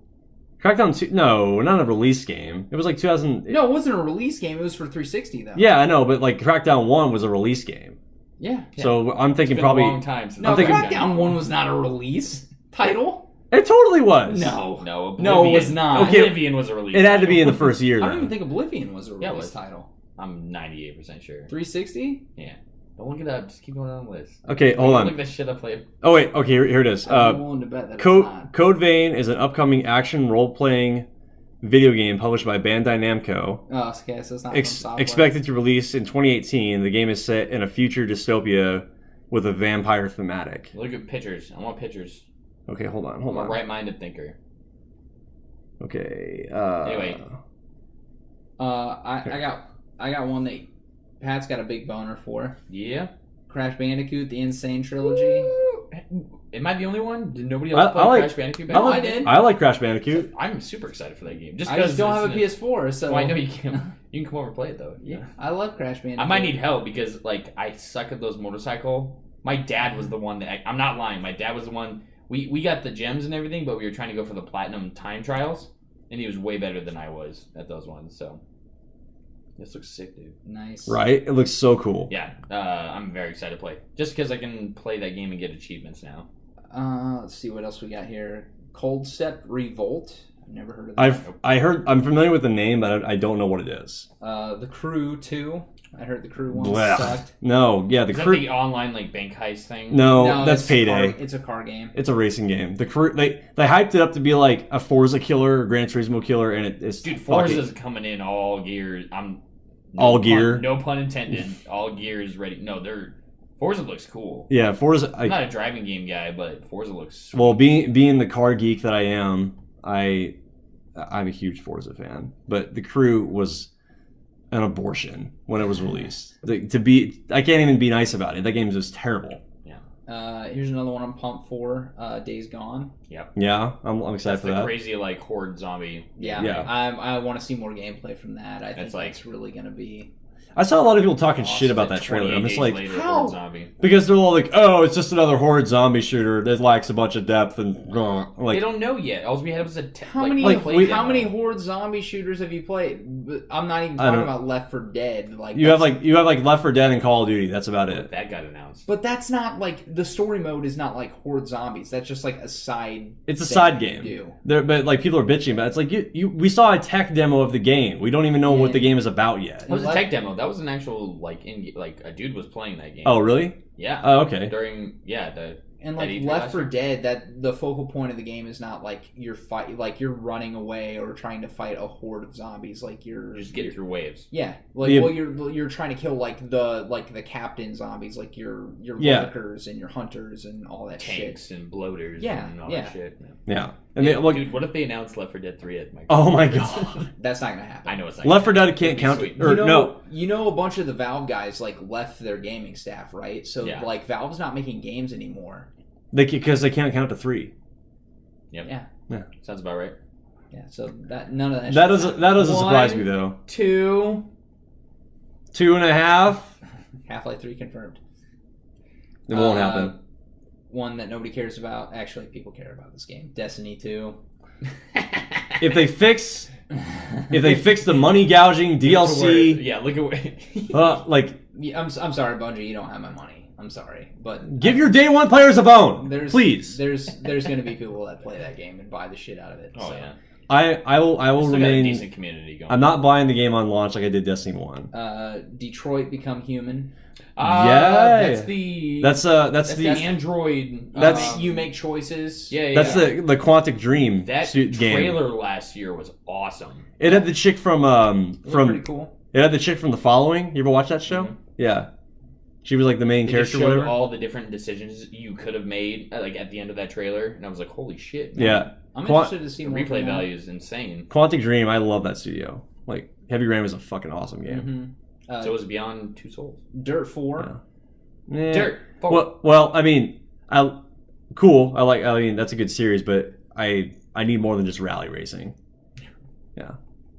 Crackdown 2, no, not a release game. It was like 2000. No, it wasn't a release game. It was for 360 though. Yeah, I know, but like Crackdown 1 was a release game. Yeah. So I'm thinking It's been probably. a long time since No, I'm thinking- Crackdown 1 was not a release title. It totally was. No. No, No, it was Oblivion. not. Okay. Oblivion was a release. It had to be in the title. first year. I Then. don't even think Oblivion was a Yeah, it release was. title. I'm 98% sure. 360? Yeah. Don't look it up. Just keep going on the list. Okay, hold Look on. that shit up later. Oh wait, okay, here it is. I'm willing to bet that it's not. Code Vein is an upcoming action role-playing video game published by Bandai Namco. Oh, okay, so it's not from software. Expected to release in 2018. The game is set in a future dystopia with a vampire thematic. Look at pictures. I want pictures. Okay, hold I'm on. a right-minded thinker. Okay. Anyway. I got one that Pat's got a big boner for. Yeah. Crash Bandicoot, the Insane Trilogy. Am I the only one? Did nobody I else play like- Crash Bandicoot? No, back I then? did. I like Crash Bandicoot. I'm super excited for that game. Just I because just don't have a PS4, so Oh, I know you can. You can come over and play it though. Yeah, I love Crash Bandicoot. I might need help because like I suck at those motorcycle. My dad was the one that I'm not lying. My dad was the one. We got the gems and everything, but we were trying to go for the platinum time trials, and he was way better than I was at those ones. So this looks sick, dude. Nice. Right? It looks so cool. Yeah, I'm very excited to play. Just because I can play that game and get achievements now. Let's see what else we got here. Cold Step Revolt. I've never heard of that. I'm familiar with the name, but I don't know what it is. The Crew 2. I heard the Crew 1 Blech. sucked. No, yeah, the Is that crew. the online like bank heist thing? No, that's it's a car- Payday. it's a car game. It's a racing game. The crew they hyped it up to be like a Forza killer or Gran Turismo killer, and it's Dude, fucking- Forza's coming in all gears. All gear? No pun intended. All gears ready. No, Forza looks cool. Yeah, Forza. I'm not a driving game guy, but Forza looks sweet. Well, being the car geek that I am, I'm a huge Forza fan. But the crew was an abortion when it was released. I can't even be nice about it. That game is just terrible. Here's another one I'm pumped for. Days Gone. Yeah, I'm excited That's for the that. crazy like horde zombie. Yeah. Yeah. I want to see more gameplay from that. I think That's like- that's really going to be... I saw a lot of people talking Awesome. shit about Like that trailer. 28 I'm just days like, later, how? horde zombie. because they're all like, oh, it's just another horde zombie shooter that lacks a bunch of depth and like. They don't know yet. All we had was a How many play how demo. many horde zombie shooters have you played? But I'm not even I talking don't- about Left 4 Dead. Like You have like Left 4 Dead and Call of Duty. That's about it. That got announced. but that's not like the story mode is not like horde zombies. That's just like a side. It's a thing side you game. do. But like people are bitching about it. It's like we saw a tech demo of the game. We don't even know what Yeah. the game is about yet. That was a tech demo. That was an actual like a dude was playing that game. Oh really? Yeah. Oh okay. During the And like E3 Left last 4 year? Dead, that the focal point of the game is not like you're running away or trying to fight a horde of zombies. Like you're Just get through waves. Yeah, like Yeah. well, you're trying to kill like the captain zombies, like your Yeah. lurkers and your hunters and all that Tanks shit. and bloaters Yeah, and all yeah. that shit. Yeah. And they, look, Dude, what if they announced Left 4 Dead 3 at Microsoft? oh my god. That's not gonna happen. I know it's not. Left 4 gonna Dead happen. can't count. It'd be Or sweet. no. You know, a bunch of the Valve guys like left their gaming staff, right? So Yeah. like Valve's not making games anymore. Because they can't count to 3. Yeah, Sounds about right. yeah. So that none of that. That shit's doesn't surprise me One. though. 2. 2.5. happening. Half-Life 3 confirmed. It won't Uh, happen. One that nobody cares about. Actually, people care about this game. Destiny 2. If they fix the money gouging DLC, Yeah, look at where. like Yeah, I'm sorry, Bungie. You don't have my money. I'm sorry, but give your day one players a bone, please. There's going to be people that play that game and buy the shit out of it. Oh so. yeah. I will Still got a remain. decent community going. I'm not buying the game on launch like I did Destiny 1. Detroit Become Human. Yeah. That's the. That's That's the the Android. That's- You make choices. Yeah, yeah. that's the Quantic Dream That game. trailer last year was awesome. It had the chick from It looked pretty from cool. it had the chick from The Following. You ever watch that show? Mhm. Yeah, she was like the main They just character. showed Whatever. all the different decisions you could have made, like at the end of that trailer, and I was like, "Holy shit!" man. Yeah, I'm Qua- interested to see The more replay from that. value is insane. Quantic Dream. I love that studio. Like Heavy Rain was a fucking awesome game. Mhm. So it was Beyond Two Souls. Dirt 4. Yeah. Dirt. Well, I mean, cool. I mean, that's a good series, but I need more than just rally racing.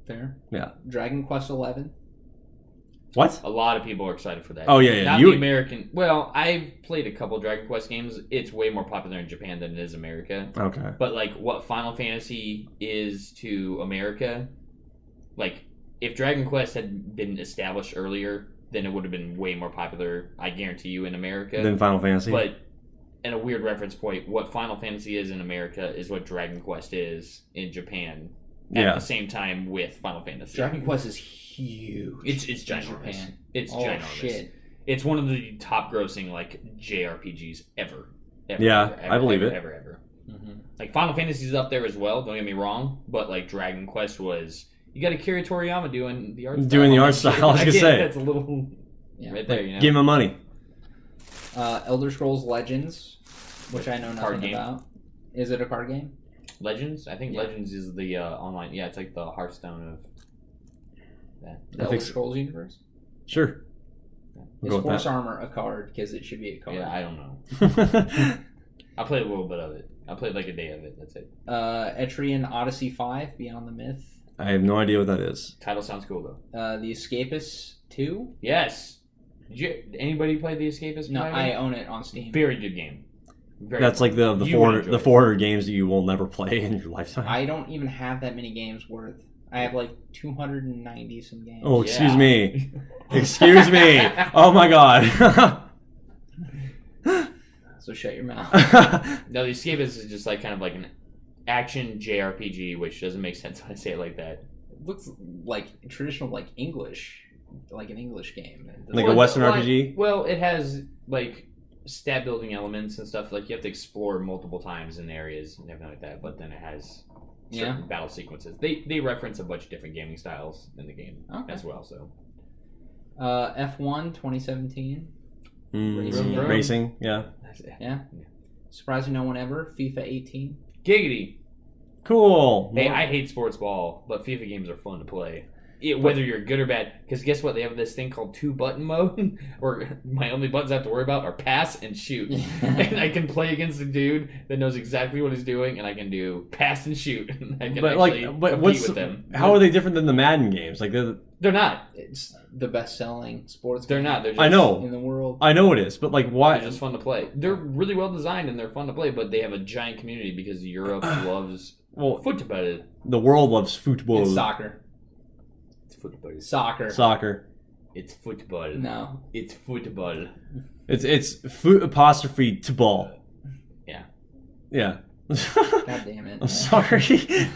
Fair. Yeah. Dragon Quest 11. What? A lot of people are excited for that. Oh, yeah, yeah. Not You- the American. Well, I've played a couple Dragon Quest games. It's way more popular in Japan than it is America. Okay. But like what Final Fantasy is to America, like if Dragon Quest had been established earlier, then it would have been way more popular, I guarantee you, in America. Then Final Fantasy. But and a weird reference point, what Final Fantasy is in America is what Dragon Quest is in Japan. At Yeah. the same time with Final Fantasy. Dragon Quest is huge. It's in ginormous. Japan. It's Oh, ginormous. shit. It's one of the top grossing like JRPGs ever. Yeah, I believe it. Ever. Mhm. Like Final Fantasy's up there as well. Don't get me wrong, but like Dragon Quest was. You got Akira Toriyama doing the art. Doing the on art that shit. style, I was gonna Again, say. that's a little Yeah. right there. You know, Give him money. Elder Scrolls Legends, which I know Card nothing game. about. Is it a card game? Legends. I think Yeah. Legends is the online. Yeah, it's like the Hearthstone of that. The Elder Scrolls universe? Sure. We'll Is go with Horse that. Armor a card? Because it should be a card. Yeah, I don't know. I played a little bit of it. I played like a day of it. That's it. Etrian Odyssey 5, Beyond the Myth. I have no idea what that is. Title sounds cool though. The Escapists 2. Yes. Anybody play The Escapist? No, Prior? I own it on Steam. Very good game. Very That's fun. like the You would 400 enjoy the it. 400 games that you will never play in your lifetime. I don't even have that many games worth. I have like 290 some games. Oh, excuse Yeah. me. Excuse me. Oh my god. So shut your mouth. No, The Escapist is just like kind of like an action JRPG, which doesn't make sense when I say it like that. It looks like traditional, like English, like an English game. It doesn't- Like a Western Well, RPG? Well, it has like stat building elements and stuff. Like you have to explore multiple times in areas and everything like that. But then it has certain Yeah. battle sequences. They reference a bunch of different gaming styles in the game Okay. as well. So F1 2017. Racing. Racing, yeah. that's it. Yeah. Surprising no one ever. FIFA 18. Giggity. Cool. Hey, I hate sports ball, but FIFA games are fun to play. Whether you're good or bad, because guess what? They have this thing called 2-button mode, where my only buttons I have to worry about are pass and shoot. And I can play against a dude that knows exactly what he's doing, and I can do pass and shoot. I can But actually like, but compete what's with them. how are they different than the Madden games? Like, They're not. It's the best-selling sports They're game not. They're just, I know. in the world. I know it is, but like, why? They're just fun to play. They're really well designed and they're fun to play, but they have a giant community because Europe loves Well, football. the world loves football. It's soccer. It's football. Soccer. Soccer. It's football. No. It's football. It's foot apostrophe to ball. Yeah. Yeah. God damn it. I'm sorry.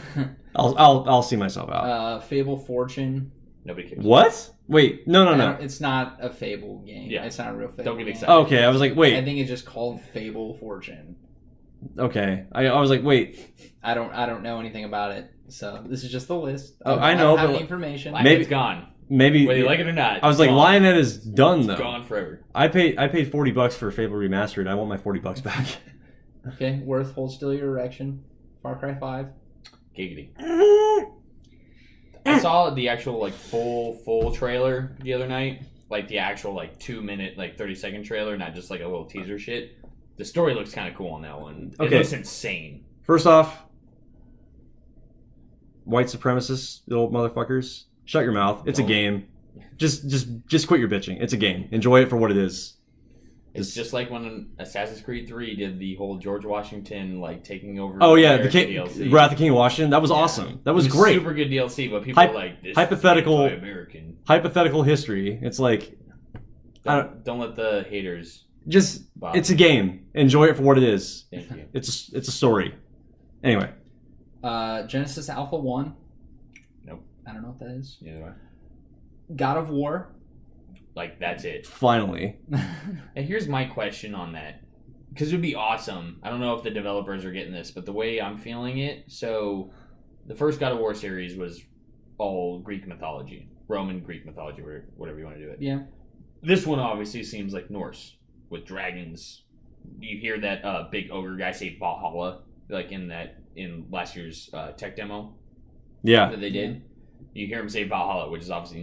I'll see myself out. Fable Fortune. Nobody cares. What? Wait, no. It's not a Fable game. Yeah. It's not a real Fable Don't get game. excited. Okay, I was like, I wait. think it's just called Fable Fortune. Okay, I was like, wait. I don't know anything about it, so this is just the list. Oh, I know, don't have but any information. Maybe- It's gone. Maybe Whether you like it or not. I was like, Lionhead is done It's though. gone forever. I paid $40 for Fable Remastered. I want my $40 back. Okay, Worth, hold still your erection. Far Cry 5. Giggity. I saw the actual like full trailer the other night. Like the actual like 2-minute, like 30-second trailer, not just like a little teaser shit. The story looks kind of cool on that one. It Okay. looks insane. First off, white supremacists, little motherfuckers. Shut your mouth. It's a Well- game. Just quit your bitching. It's a game. Enjoy it for what it is. It's just like when Assassin's Creed 3 did the whole George Washington like taking over. Oh yeah, the America King, DLC. Wrath of King of Washington. That was Yeah. awesome. That was It great. Super good DLC, but people Hy- are like this hypothetical- is anti-American. Hypothetical history. It's like Don't let the haters. just bother. it's a game. Enjoy it for what it is. Thank you. It's a story. Anyway, Genesis Alpha 1. Nope. I don't know what that is. Either way. God of War. Like that's it. finally. And here's my question on that. Because it would be awesome. I don't know if the developers are getting this, but the way I'm feeling it, so the first God of War series was all Greek mythology. Roman Greek mythology, or whatever you want to do it. Yeah. This one obviously seems like Norse with dragons. You hear that big ogre guy say Valhalla, like in last year's tech demo Yeah. that they did. You hear him say Valhalla, which is obviously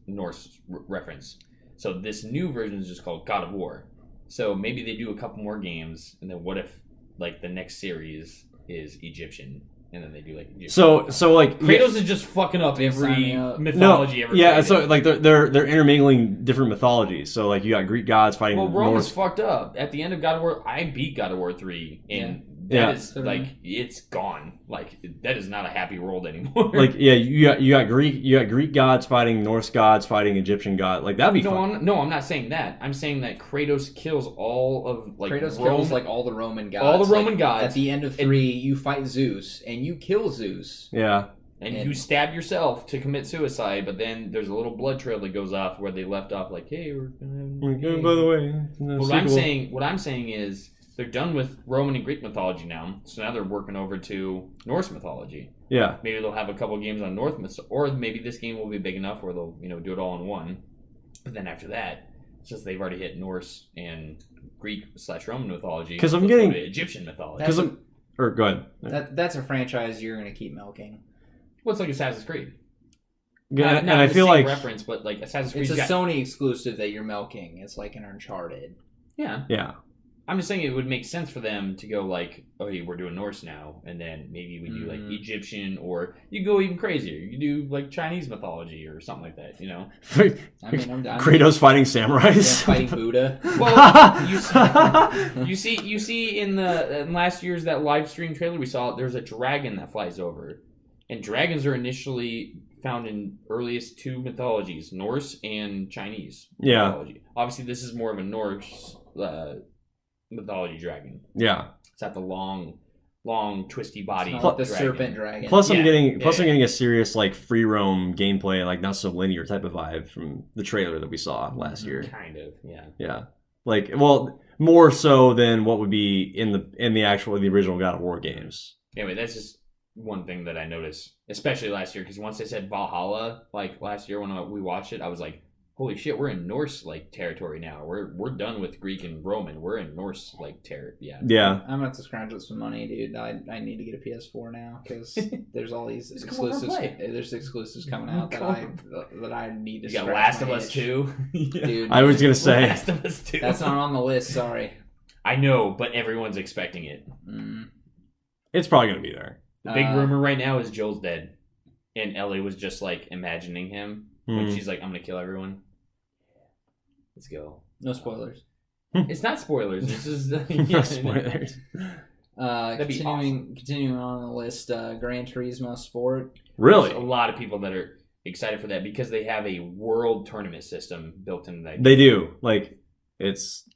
Norse reference. So this new version is just called God of War. So maybe they do a couple more games, and then what if like the next series is Egyptian, and then they do like Egyptian. So like Kratos is just fucking up Sign every me up. mythology ever. yeah. created. So like they're intermingling different mythologies. So like you got Greek gods fighting Well, Rome is Norse. fucked up. At the end of God of War, I beat God of War 3, and Yeah. that is like it's gone. Like that is not a happy world anymore. Like yeah, you got Greek gods fighting Norse gods fighting Egyptian god. Like that'd be fun. I'm not saying that. I'm saying that Kratos kills all of like Kratos Rome. kills like all the Roman gods. All the Roman Like, gods. At the end of 3, you fight Zeus and you kill Zeus. Yeah. and and- you stab yourself to commit suicide, but then there's a little blood trail that goes off where they left off like, hey, we're gonna. By the way, What I'm saying is they're done with Roman and Greek mythology now, so now they're working over to Norse mythology. Yeah. Maybe they'll have a couple games on North myth, or maybe this game will be big enough where they'll do it all in one. But then after that, since they've already hit Norse and Greek/Roman mythology, 'Cause I'm let's go getting- to Egyptian mythology. Because I'm. Or go ahead. That's a franchise you're going to keep milking. Well, it's like Assassin's Creed. Yeah, Not and I the feel same like reference, but like Assassin's Creed. It's a Sony exclusive that you're milking. It's like an Uncharted. Yeah, yeah. I'm just saying it would make sense for them to go like, okay, we're doing Norse now, and then maybe we do like Egyptian, or you go even crazier. You do like Chinese mythology or something like that. I mean, I'm done. Kratos fighting Yeah, samurais. fighting Buddha. Well, you see in last year's that live stream trailer we saw, there's a dragon that flies over, and dragons are initially found in earliest two mythologies, Norse and Chinese Yeah. mythology. Obviously, this is more of a Norse mythology dragon. Yeah. It's got the long, twisty body. It's not the dragon. serpent dragon. Plus, I'm Yeah, getting yeah. I'm getting a serious like free roam gameplay, like not so linear type of vibe from the trailer that we saw last year. Kind of, yeah. Yeah, like well, more so than what would be in the original God of War games. Anyway, that's just one thing that I noticed, especially last year, because once they said Valhalla, like last year when we watched it, I was like, holy shit, we're in Norse like territory now. We're done with Greek and Roman. We're in Norse like territory. Yeah. Yeah, I'm about to scrounge up some money, dude. I need to get a PS4 now because there's all these Just come over and exclusives. play. There's exclusives coming out that I need to. You got scratch Last my of Us itch. 2. Dude. I was gonna say Last of Us 2. That's not on the list. Sorry. I know, but everyone's expecting it. it's probably gonna be there. The big rumor right now is Joel's dead, and Ellie was just like imagining him when Hmm. she's like, "I'm gonna kill everyone." Let's go. No spoilers. It's not spoilers. This is No spoilers. That'd be Continuing on the list, Gran Turismo Sport. Really? There's a lot of people that are excited for that because they have a world tournament system built into that. They do. Like it's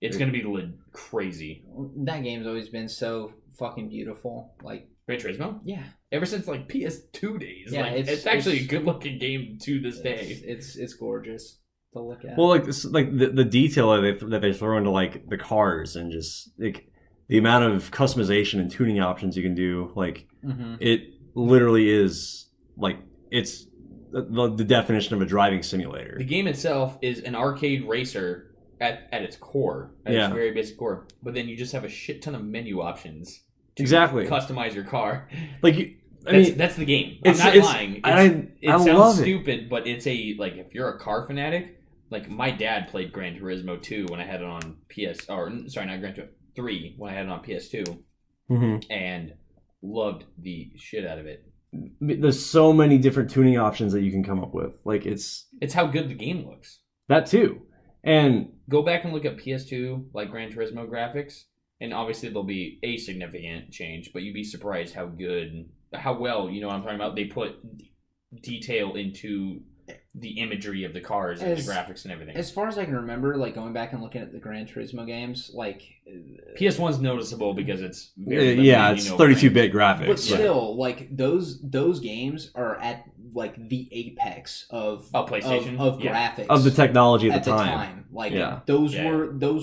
It's going to be crazy. That game's always been so fucking beautiful. Like Gran Turismo? Yeah. Ever since like PS2 days. Yeah, like it's actually a good looking game to this day. It's gorgeous to look at. Well, like this, like the detail that they throw into like the cars and just like the amount of customization and tuning options you can do, like it literally is like it's the definition of a driving simulator. The game itself is an arcade racer at its core, at its very basic core. But then you just have a shit ton of menu options to customize your car. Like that's the game. I'm not lying. It sounds love stupid, but it's like if you're a car fanatic, like my dad played Gran Turismo 2 when I had it on not Gran Turismo 3 when I had it on PS2, and loved the shit out of it. There's so many different tuning options that you can come up with. Like it's how good the game looks. That too. And go back and look at PS2 like Gran Turismo graphics, and obviously there'll be a significant change, but you'd be surprised how well, you know what I'm talking about, they put detail into the imagery of the cars and the graphics and everything. As far as I can remember, like going back and looking at the Gran Turismo games, like PS1's noticeable because it's it's 32-bit graphics, but still, like those games are at like the apex of PlayStation of graphics of the technology at the time. Like those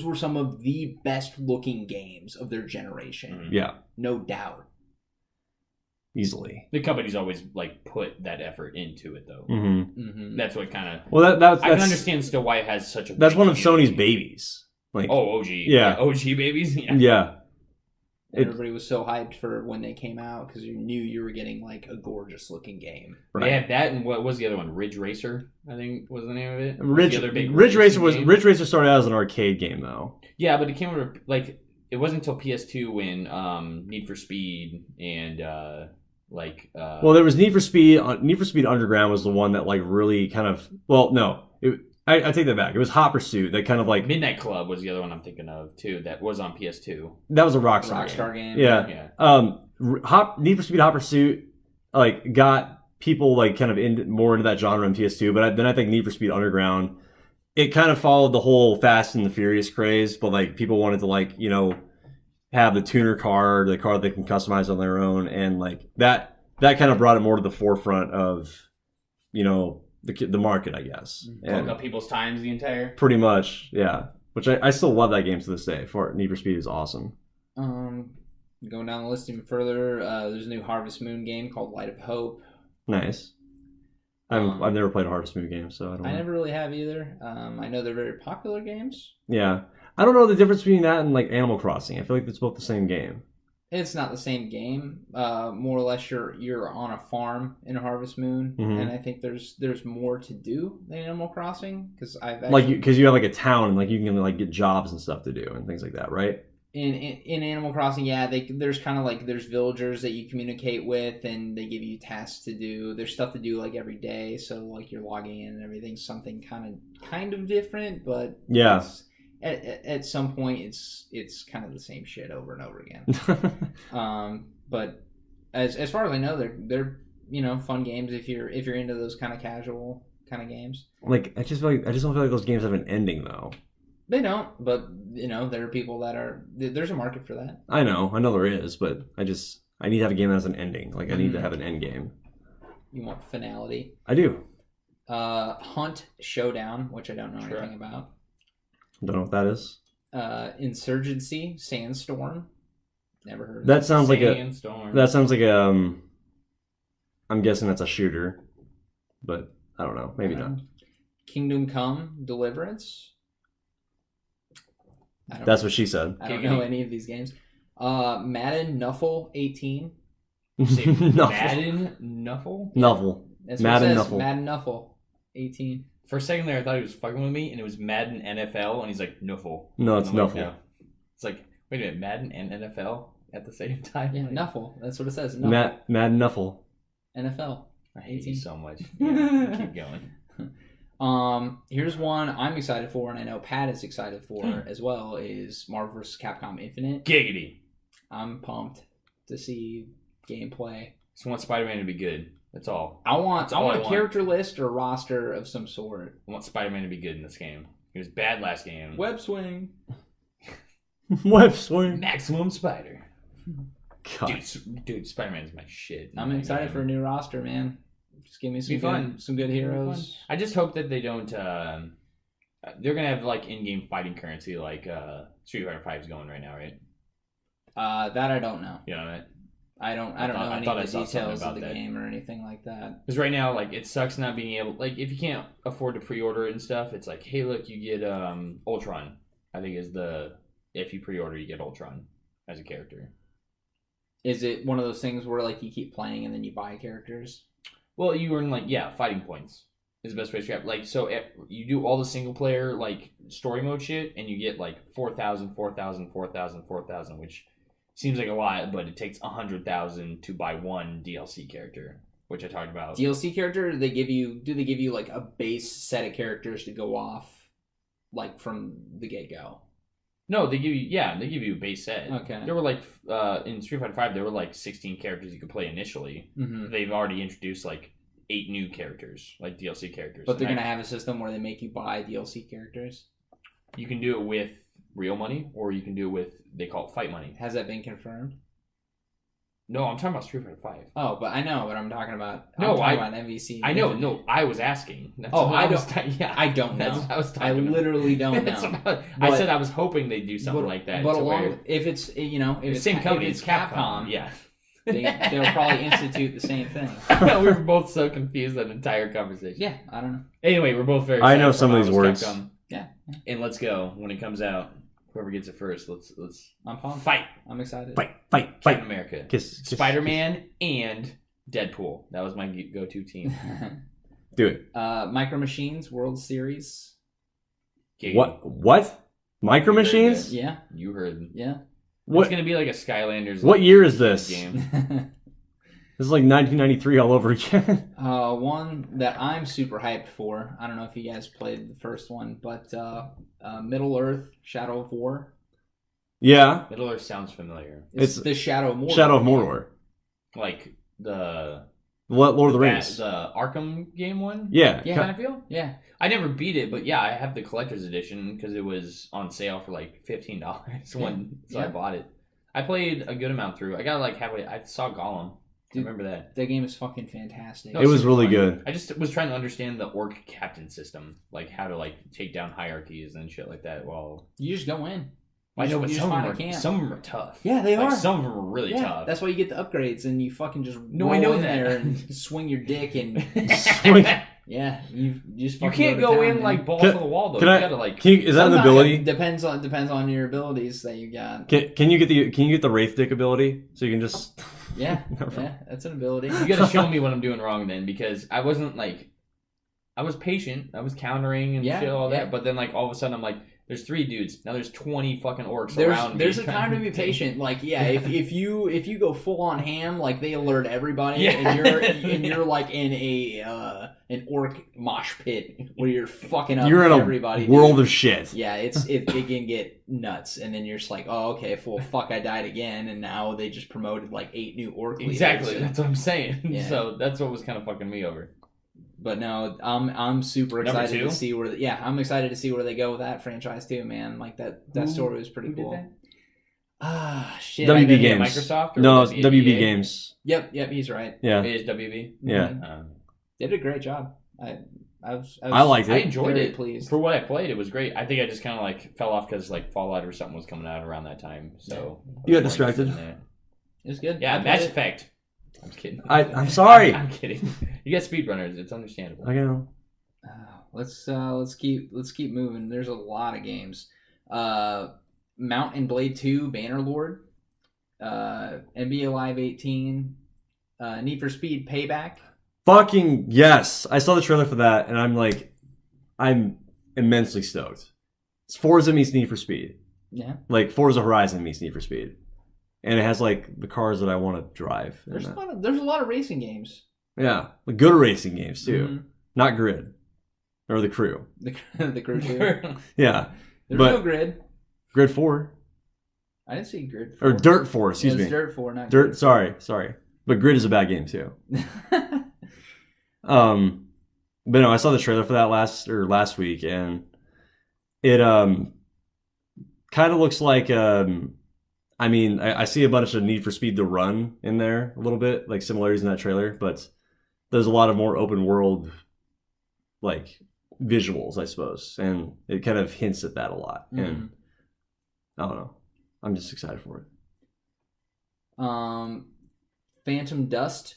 were some of the best looking games of their generation. Yeah, no doubt. Easily. The company's always like put that effort into it, though. That's what kind of. Well, I can understand still why it has such a. That's one of Sony's babies. Like OG. Yeah, OG babies. Yeah. Everybody was so hyped for when they came out because you knew you were getting like a gorgeous looking game. Right. They had that, and what was the other one? Ridge Racer, I think was the name of it. Ridge Racer started out as an arcade game, though. Yeah, but it came over like it wasn't until PS2 when Need for Speed and well, there was Need for Speed. Need for Speed Underground was the one that like really kind of. Well, no, I take that back. It was Hot Pursuit that kind of like Midnight Club was the other one I'm thinking of too. That was on PS2. That was a Rockstar game. Yeah. Need for Speed Hot Pursuit like got people like kind of more into that genre on PS2. But then I think Need for Speed Underground, it kind of followed the whole Fast and the Furious craze. But like people wanted to like have the tuner car, the car they can customize on their own, and like that kind of brought it more to the forefront of the market, I guess. Fuck up people's times the entire. Pretty much, yeah. Which I still love that game to this day. Need for Speed is awesome. Going down the list even further, there's a new Harvest Moon game called Light of Hope. Nice. I've never played a Harvest Moon game, so I don't know. I never really have either. I know they're very popular games. Yeah. I don't know the difference between that and like Animal Crossing. I feel like it's both the same game. It's not the same game. More or less, you're on a farm in Harvest Moon, and I think there's more to do than Animal Crossing because because you have like a town and like you can like get jobs and stuff to do and things like that, right? In Animal Crossing, there's kind of like there's villagers that you communicate with, and they give you tasks to do. There's stuff to do like every day, so like you're logging in and everything's something kind of different, but yeah. At some point, it's kind of the same shit over and over again. But as far as I know, they're fun games if you're into those kind of casual kind of games. Like I just don't feel like those games have an ending though. They don't, but there are people there's a market for that. I know there is, but I need to have a game that has an ending. Like I need to have an end game. You want finality? I do. Hunt Showdown, which I don't know anything about. Don't know what that is. Insurgency Sandstorm. Never heard of that. Sounds like Sandstorm. That sounds like a. I'm guessing that's a shooter, but I don't know. Maybe not. Kingdom Come Deliverance. That's what she said. I don't know any of these games. Madden Nuffle 18. Madden Nuffle? Nuffle. That's what it says. Nuffle. Madden Nuffle 18. For a second there, I thought he was fucking with me, and it was Madden NFL, and he's like, Nuffle. No, it's Nuffle. Like, it's like, wait a minute, Madden and NFL at the same time? Yeah, Nuffle. That's what it says. Nuffle. Madden Nuffle. NFL. I hate you so much. Yeah, keep going. Here's one I'm excited for, and I know Pat is excited for as well, is Marvel vs. Capcom Infinite. Giggity. I'm pumped to see gameplay. Just want Spider-Man to be good. That's all. I want a character list or roster of some sort. I want Spider-Man to be good in this game. He was bad last game. Web swing. Web swing. Maximum Spider. God. Dude, Spider-Man's my shit. I'm excited for a new roster, man. Just give me Be fun. some good heroes. I just hope that they don't. They're gonna have like in-game fighting currency, like Street Fighter V is going right now, right? That I don't know. You know what? I don't know I any thought I of the saw something details of about the that. game or anything like that. Because right now, like, it sucks not being able, like, if you can't afford to pre-order it and stuff, it's like, hey, look, you get Ultron. I think is if you pre-order, you get Ultron as a character. Is it one of those things where like you keep playing and then you buy characters? Well, you earn like fighting points is the best way to describe. Like, so you do all the single player like story mode shit, and you get like 4,000, 4,000, 4,000, 4,000, which seems like a lot, but it takes 100,000 to buy one DLC character, which I talked about. DLC character? Do they give you like a base set of characters to go off, like from the get go? No, they give you a base set. Okay. There were like in Street Fighter V, there were like 16 characters you could play initially. Mm-hmm. They've already introduced like 8 new characters, like DLC characters. But they're gonna have a system where they make you buy DLC characters. You can do it with real money, or you can do it with, they call it fight money. Has that been confirmed? No, I'm talking about Street Fighter V. Oh, but I know, but I'm talking about. No, I'm talking about MVC. I know. No, I was asking. That's Oh, what I was don't. yeah, I don't that's know. what I was I talking about. literally don't That's know. what I But- said I was hoping they'd do something like that. But to along, where- if it's if the it's same company, if it's it's Capcom. Yeah. they'll probably institute the same thing. We were both so confused that entire conversation. Yeah, I don't know. Anyway, we're both very. I know excited for some of these Marvel's words. Capcom. Yeah, And let's go when it comes out. Whoever gets it first, let's I'm pumped. fight. I'm excited. Fight. Captain America, Kiss. Spider-Man, and Deadpool. That was my go-to team. Do it. Micro Machines World Series. What? Micro You heard Machines? that. Yeah, You heard. yeah. It's What? gonna be like a Skylanders. What like, year is this? game. This is like 1993 all over again. One that I'm super hyped for. I don't know if you guys played the first one, but Middle Earth: Shadow of War. Yeah. Middle Earth sounds familiar. It's It's the Shadow of Mordor. Shadow of Mordor. Like the Lord of the Rings. the Arkham game one. Yeah. Yeah. Kind of feel. Yeah. I never beat it, but yeah, I have the collector's edition because it was on sale for like $15 when so I Yeah. bought it. I played a good amount through. I got like halfway. I saw Gollum. Dude, I remember that. That game is fucking fantastic. No, It was super really fun. good. I just was trying to understand the orc captain system, like how to like take down hierarchies and shit like that. Well, You just go in. I know, but You just some of, find a them are, camp. some of them are tough. Yeah, they Like, are. some of them are really yeah, tough. that's why you get the upgrades and you fucking just No, roll I know in that. there and swing your dick and Swing. yeah, you just You fucking can't to go town, in man. like balls Can- to the wall though. can You I- gotta like. Is that an Sometimes ability? it depends on your abilities that you got. Can you get the Wraith Dick ability so you can just Yeah, yeah, that's an ability. You gotta show me what I'm doing wrong then, because I wasn't like, I was patient, I was countering and Yeah, shit all yeah. that, but then like all of a sudden I'm like, there's 3 dudes now, there's 20 fucking orcs around me. There's a trying time to be patient. Like yeah, if you go full on ham, like they alert everybody, Yeah. and you're like in a an orc mosh pit where you're fucking up you're in a everybody. world dude. of shit. Yeah, it can get nuts, and then you're just like, oh, okay, well, fuck, I died again, and now they just promoted like 8 new orc leaders. Exactly, And- that's what I'm saying. Yeah. So that's what was kind of fucking me over. but no, I'm super Number excited 2? to see where. I'm excited to see where they go with that franchise too, man. Like that Who- story was pretty Who did cool. that? Ah, shit. WB I did- Games. Microsoft or No, was it's it WB EA? Games. Yep, he's right. Yeah. It is WB. Yeah. Mhm. They did a great job. I liked I it. enjoyed very it. pleased. For what I played, it was great. I think I just kind of like fell off because like Fallout or something was coming out around that time. So You got I was more interested distracted. in that. It was good. Yeah, I played Mass it. Effect. I'm just kidding. I'm sorry. I'm kidding. You got speedrunners. It's understandable. I know. Let's keep moving. There's a lot of games. Mount and Blade 2, Bannerlord, NBA Live 18, Need for Speed Payback. Fucking yes. I saw the trailer for that and I'm immensely stoked. It's Forza meets Need for Speed. Yeah, Like Forza Horizon meets Need for Speed. And it has like the cars that I want to drive. in there's a that. lot of racing games. Yeah. Like good racing games too. Mhm. Not Grid. Or the Crew. The Crew 2. Yeah. There's But- no Grid. Grid 4. I didn't see Grid. Or 4. Dirt 4, excuse Yeah, me. it's Dirt 4, not Dirt, sorry. But Grid is a bad game too. But no, I saw the trailer for that last week, and it kind of looks like I mean, I see a bunch of Need for Speed to Run in there a little bit, like similarities in that trailer, but there's a lot of more open world, like visuals, I suppose, and it kind of hints at that a lot. And I don't know, I'm just excited for it. Phantom Dust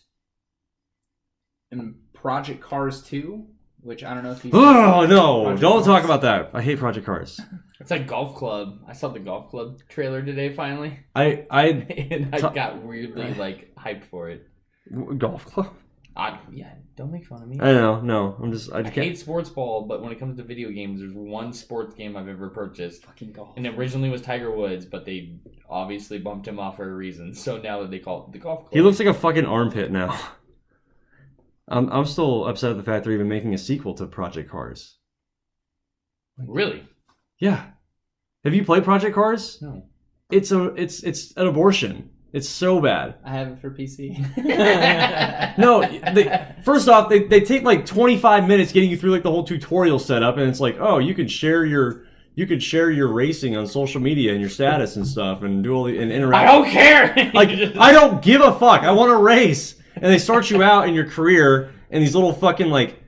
and Project Cars 2, which I don't know if you. Oh no! Project Don't Cars. talk about that. I hate Project Cars. It's like Golf Club. I saw the Golf Club trailer today finally, I and I got weirdly like hyped for it. golf club. Yeah, don't make fun of me. I know. No, I I can't. hate sports ball, but when it comes to video games, there's one sports game I've ever purchased. Fucking golf. And originally was Tiger Woods, but they obviously bumped him off for a reason. So now that they call it the Golf Club. He looks like a fucking armpit now. I'm still upset at the fact they're even making a sequel to Project Cars. Really? Yeah. Have you played Project Cars? No. It's an abortion. It's so bad. I have it for PC. No, first off, they take like 25 minutes getting you through like the whole tutorial setup, and it's like, oh, you can share your racing on social media and your status and stuff, and do all the and interact. I don't care. Like, I don't give a fuck. I want to race. And they start you out in your career in these little fucking like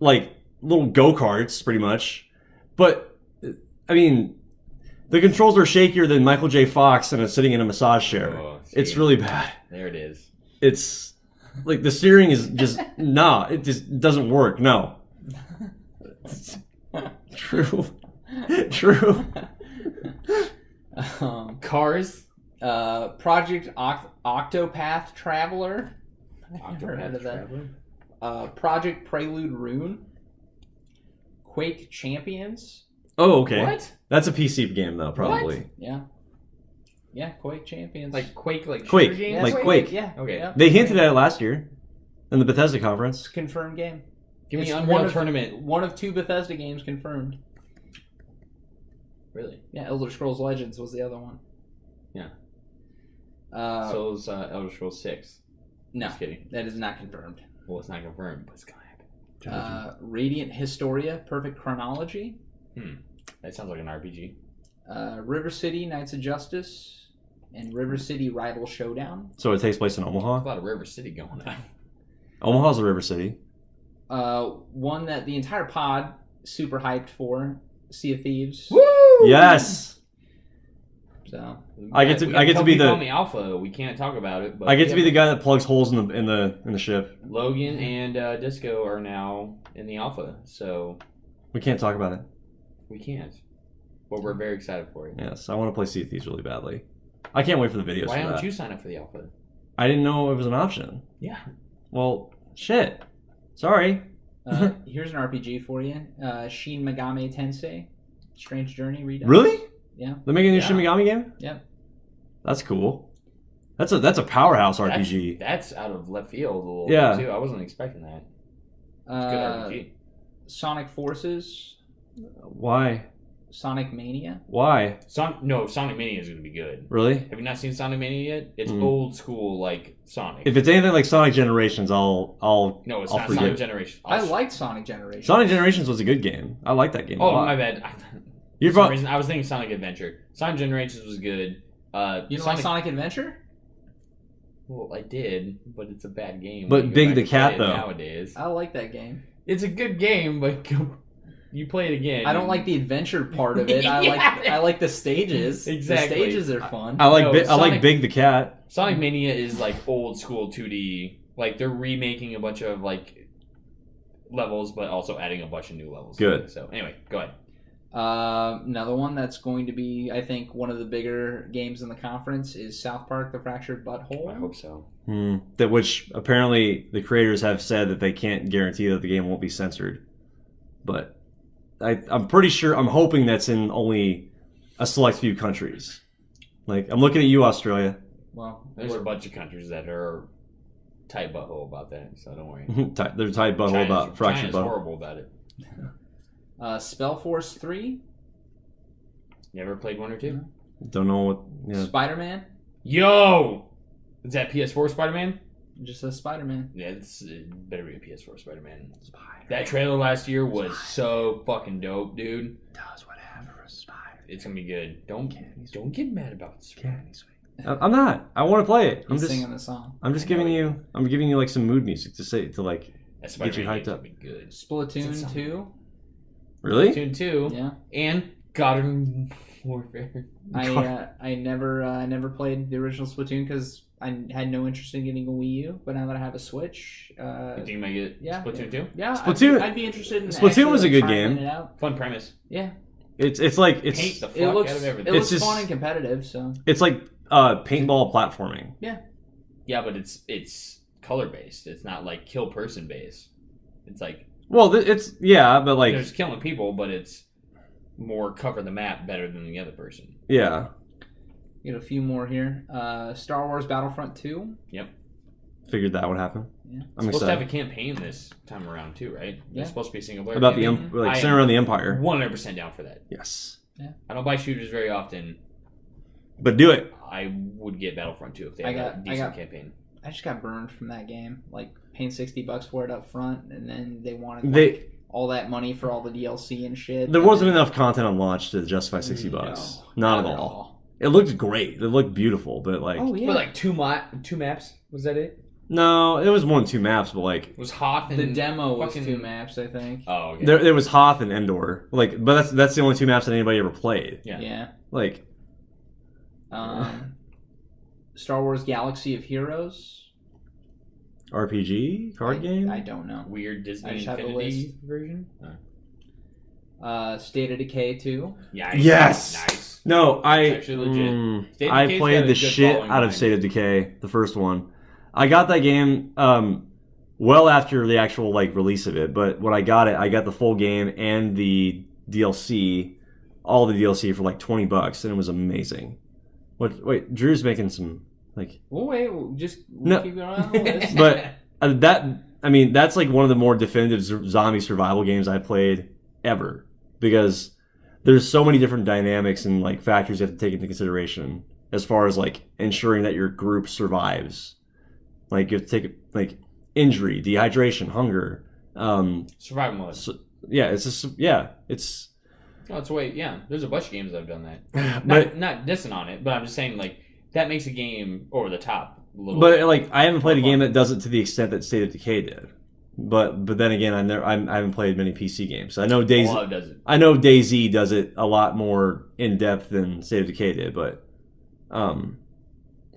little go-karts, pretty much. But I mean, the controls are shakier than Michael J. Fox and it's sitting in a massage chair. Oh, it's really bad. There it is. It's like the steering is just it just doesn't work. No. True. Cars. Project Octopath Traveler. I've never heard of that. Project Prelude Rune. Quake Champions. Oh, okay. What? That's a PC game though, probably. Yeah. Yeah, Quake Champions. Like Quake, like Quake, shooter games? yeah, like Quake. Yeah. Okay. Yeah. They hinted at it last year in the Bethesda It's conference. a confirmed game. Give me It's Unreal one of- Tournament. One of 2 Bethesda games confirmed. Really? Yeah, Elder Scrolls Legends was the other one. Yeah. So So is Elder Scrolls 6. no, Just kidding. that is not confirmed. Well, it's not confirmed, but it's gonna happen. Radiant Historia: Perfect Chronology. That sounds like an RPG. River City: Knights of Justice, and River City: Rival Showdown. So it takes place in There's a Omaha. lot of River City going on. Omaha's a river city. One that the entire pod super hyped for: Sea of Thieves. Woo! Yes. So I get to be on the the alpha. We can't talk about it, but I get to be the guy that plugs holes in the ship. Logan and Disco are now in the alpha, so We can't talk about it. we can't. But we're very excited for it. Yes, I want to play Sea of Thieves really badly. I can't wait for the videos Why for don't that. you sign up for the alpha? I didn't know it was an option. Yeah. Well, shit. Sorry. here's an RPG for you: Shin Megami Tensei: Strange Journey redux. Really? Yeah. They're making a new Yeah. Shin Megami game? Yep. That's cool. That's a powerhouse RPG. That's out of left field a little Yeah. bit too. I wasn't expecting that. It's a good RPG. Sonic Forces, Why? Sonic Mania. Why? Sonic Mania is going to be good. Really? Have you not seen Sonic Mania yet? It's Mm. old school like Sonic. If it's anything like Sonic Generations, I'll no, it's I'll not forgive Sonic it. Generation. I liked Sonic Generations. Sonic Generations was a good game. I like that game. a Oh, lot. my bad. You're For some pro- reason, I was thinking Sonic Adventure. Sonic Generations was good. You don't like Sonic Adventure? Well, I did, but it's a bad game. But when you go Big back the and play Cat, it though. Nowadays, I like that game. it's a good game, but you play it again. I don't like the adventure part of it. Yeah. I like the stages. Exactly. The stages are fun. I like No, I like Sonic- Big the Cat. Sonic Mania is like old school 2D. Like they're remaking a bunch of like levels, but also adding a bunch of new levels. Good. So anyway, go ahead. Another one that's going to be, I think, one of the bigger games in the conference is South Park: The Fractured Butthole. I hope so. That which apparently the creators have said that they can't guarantee that the game won't be censored. But I'm pretty sure. I'm hoping that's in only a select few countries. Like I'm looking at you, Australia. Well, There's a bunch of countries that are tight butthole about that, so don't worry. They're tight butthole about fractured China's butthole. horrible about it. Spellforce 3, You ever played 1 or 2? Don't know what. Yeah. Spider-Man, Yo! Is that PS4 Spider-Man? just says Spider-Man. Yeah, it better be a PS4 Spider-Man. That trailer last year was so fucking dope, dude. Does whatever a spider. It's gonna be good. Don't get mad about it. I'm not. I want to play it. He's singing the song. I'm giving you like some mood music to like That get you Spider-Man hyped game's up. gonna be good. Splatoon 2. Really? Splatoon 2 Yeah. and Garden Warfare. I never played the original Splatoon because I had no interest in getting a Wii U. But now that I have a Switch, You think you might get yeah. Splatoon 2? yeah, Splatoon- I'd be interested in. Splatoon actually, was a like, good trying game. it out. Fun premise. Yeah, It's Paint the fuck it looks out of everything. it looks It's just- fun and competitive. So it's like paintball platforming. Yeah, but it's color based. It's not like kill person based. It's like Well, but like there's killing people, but it's more cover the map better than the other person. yeah. get a few more here. Star Wars Battlefront 2. Figured that would happen. Yeah. I'm Supposed to have a excited campaign this time around too, right? Yeah. It's supposed to be a single player. about the campaign. like I centered am around the Empire. 100% down for that. Yes, I don't buy shooters very often. but do it. I would get Battlefront 2 if they I had a got- decent campaign. I just got burned from that game. Like paying $60 for it up front, and then they wanted They all that money for all the DLC and shit. there and wasn't then- enough content on launch to justify $60. No, Not at all. It looked great. It looked beautiful, but like Oh yeah. But like two maps, was that it? no, it was more than 2 maps. But like It was Hoth and the demo was fucking- 2 maps, I think. Oh, okay. there was Hoth and Endor. Like, but that's the only 2 maps that anybody ever played. Yeah. Yeah. Like Star Wars Galaxy of Heroes. RPG card game. I don't know. Weird I Disney just have the Infinity version. State of Decay 2. Yeah. Yes! Nice. No, It's actually legit. State of I Decay's played got a the good shit following out of behind State of Decay, the first one. I got that game well after the actual like release of it, but when I got it, I got the full game and the DLC, all the DLC for like $20, and it was amazing. Wait, Drew's making some like, Well, wait, just No. keep going on the list. but that's like one of the more definitive zombie survival games I played ever, because there's so many different dynamics and like factors you have to take into consideration as far as like ensuring that your group survives. Like you have to take like injury, dehydration, hunger. Survival mode. So, yeah, it's just it's. Oh, it's way. Yeah, there's a bunch of games that have done that. But Not dissing on it, but I'm just saying like that makes a game over the top. A little but like I haven't played a game that does it to the extent that State of Decay did. But then again, I haven't played many PC games. I know Fallout does it. I know DayZ does it a lot more in depth than State of Decay did, but I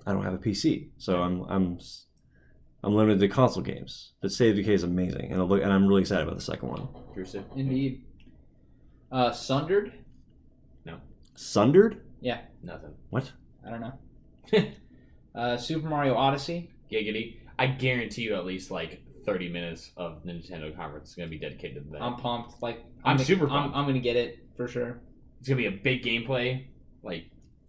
don't have a PC, so I'm limited to console games. But State of Decay is amazing, and I'm really excited about the second one. Pierce Indeed. Sundered? Sundered? Nothing. What? I don't know. Super Mario Odyssey? Giggity. I guarantee you at least like 30 minutes of the Nintendo conference is going to be dedicated to that. I'm pumped. Like I'm super pumped. I'm gonna get it for sure. It's going to be a big gameplay, like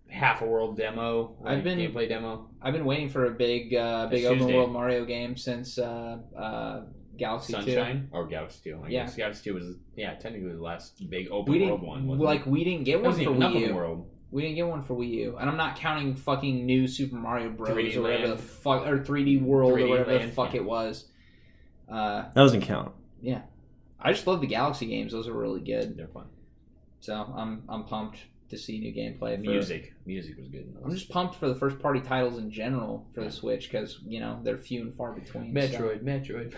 half a world demo, like, gameplay demo. I've been waiting for a big open Tuesday. world Mario game since Galaxy 2. Sunshine or Galaxy 2. I Yeah. guess Galaxy 2 was technically the last big open We world didn't one. Wasn't it? we didn't get That one wasn't for even Wii open U. world. We didn't get one for Wii U, and I'm not counting fucking new Super Mario Bros. 3D or whatever the Land. fuck, or 3D World 3D or whatever the Land, fuck yeah. it was. That doesn't count. I just love the Galaxy games; those are really good. They're fun. So I'm pumped to see new gameplay. For, Music was good. I'm just pumped for the first party titles in general for the Switch because they're few and far between. so- Metroid.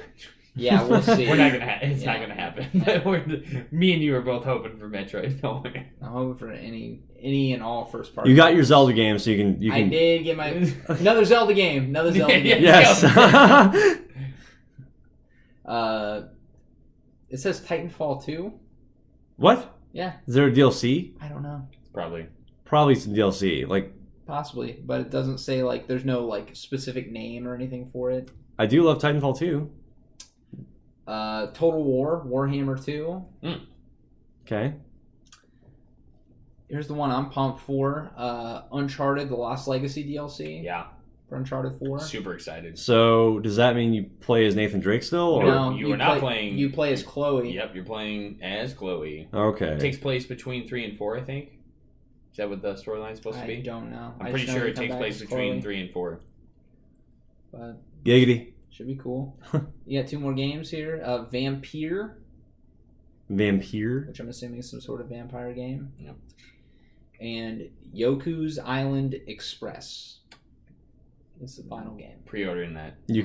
Yeah, we'll see. We're not gonna. It's Yeah. not gonna happen. But me and you are both hoping for Metroid. Don't worry. I'm hoping for any and all first party. You got your titles. Zelda game, so you can. I did get my another Zelda game. Another Zelda game. Yes. It says Titanfall 2. What? Yeah, Is there a DLC? I don't know. Probably. Probably some DLC. Like Possibly, but it doesn't say like there's no like specific name or anything for it. I do love Titanfall 2. Total War, Warhammer 2. Okay. Here's the one I'm pumped for. Uncharted: The Lost Legacy DLC Yeah. for Uncharted 4. Super excited. So does that mean you play as Nathan Drake still? Or? No. you are not play, playing- You play as Chloe. Yep. You're playing as Chloe. Okay. It takes place between 3 and 4, I think. Is that what the storyline's supposed to I be? don't know. I'm I pretty just know sure you it come takes back place as between Chloe, 3 and 4. But Giggity. should be cool. You got 2 more games here. Vampire, Vampire. which I'm assuming is some sort of vampire game. Yep. And Yoku's Island Express. is the final game. Pre-ordering that. We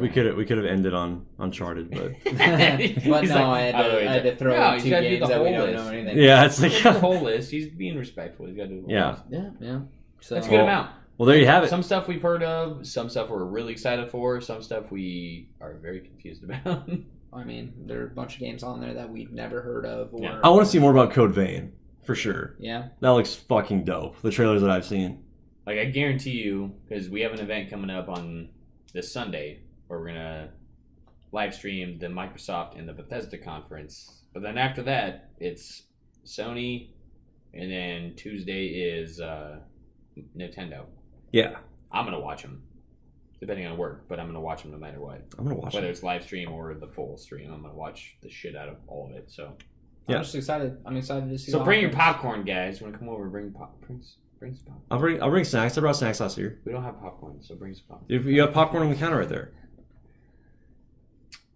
could have ended on Uncharted, but But He's no, like, I had to throw No, in he's 2 gotta do games the that we whole don't list. know anything. yeah, it's like He's got the whole list. He's being respectful. He's got to do the whole Yeah. list. Yeah. So That's a good amount. well, there you have it. Some stuff we've heard of, some stuff we're really excited for, some stuff we are very confused about. I mean, there are a bunch of games on there that we've never heard of. Or, Yeah. I want to see more about Code Vein for sure. Yeah. That looks fucking dope. The trailers that I've seen. Like, I guarantee you, because we have an event coming up on this Sunday where we're going to live stream the Microsoft and the Bethesda conference. But then after that, it's Sony, and then Tuesday is Nintendo. Yeah, I'm going to watch them, depending on work, but I'm going to watch them no matter what. I'm gonna watch Whether it. it's live stream or the full stream, I'm going to watch the shit out of all of it. So Yeah. I'm just excited. I'm excited to see. so the bring your offerings. popcorn, guys. You want to come over and bring some popcorn? I'll bring snacks. I brought snacks last year. We don't have popcorn, so bring some popcorn. You have popcorn on the counter right there.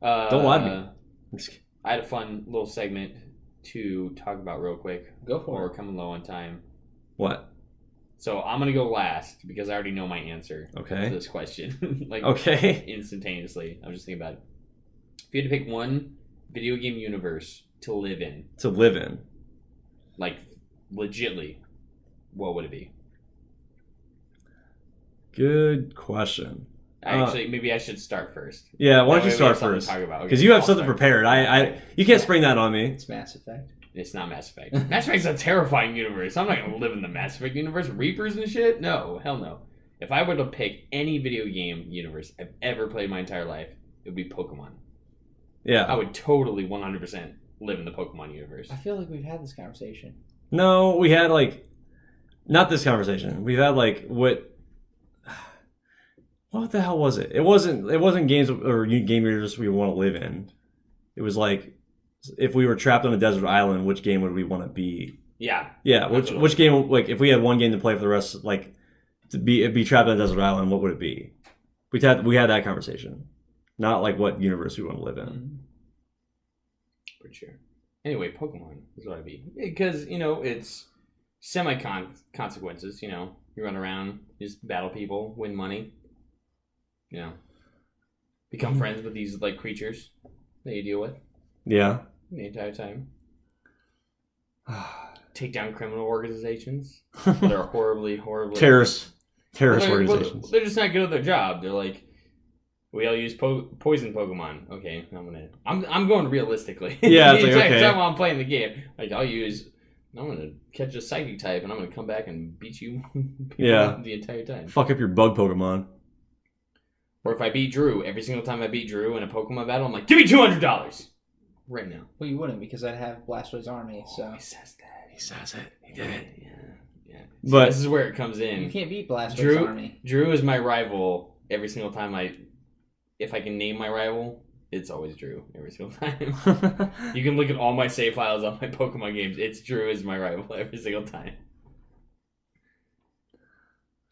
Don't lie to me. I'm just kidding. I had a fun little segment to talk about real quick. Go for Or it. coming low on time. What? So I'm gonna go last because I already know my answer Okay. to this question. Like Okay. instantaneously. I'm just thinking about it. If you had to pick one video game universe to live in, To live in. like legitly, what would it be? Good question. Actually, maybe I should start first. Yeah, why don't That you way we have start something to first? talk about. Because Okay, you have I'll something start. prepared. You can't spring that on me. It's Mass Effect. It's not Mass Effect. Mass Effect's a terrifying universe. I'm not gonna live in the Mass Effect universe. Reapers and shit? No, hell no. If I were to pick any video game universe I've ever played my entire life, it would be Pokemon. I Yeah. would totally 100% live in the Pokemon universe. I feel like we've had this conversation. No, we had like, not this conversation. We've had like what the hell was it? It wasn't games or game universe we want to live in. It was like, if we were trapped on a desert island, which game would we want to be? Yeah. Yeah, which game? Like, if we had one game to play for the rest, like, to be trapped on a desert island, what would it be? We had that conversation, not like what universe we want to live in. Pretty sure. Anyway, Pokemon is what I'd be. Because, it's semi-consequences, you run around, you just battle people, win money, become friends with these, like, creatures that you deal with Yeah. the entire time. Take down criminal organizations that are horribly Terrorist Well, organizations. they're just not good at their job. They're like, we all use poison Pokemon. Okay, I'm going realistically. Yeah, the it's like, entire okay. time while I'm playing the game, like I'm gonna catch a psychic type and I'm gonna come back and beat you. Yeah. The entire time. Fuck up your bug Pokemon. Or if I beat Drew, every single time I beat Drew in a Pokemon battle, I'm like, give me $200 right now. Well, you wouldn't because I'd have Blastoise Army. So He says that. He says it. He did it. Yeah. But This is where it comes in. you can't beat Blastoise Drew- Army. Drew is my rival every single time if I can name my rival, it's always Drew every single time. You can look at all my save files on my Pokemon games. It's Drew is my rival every single time.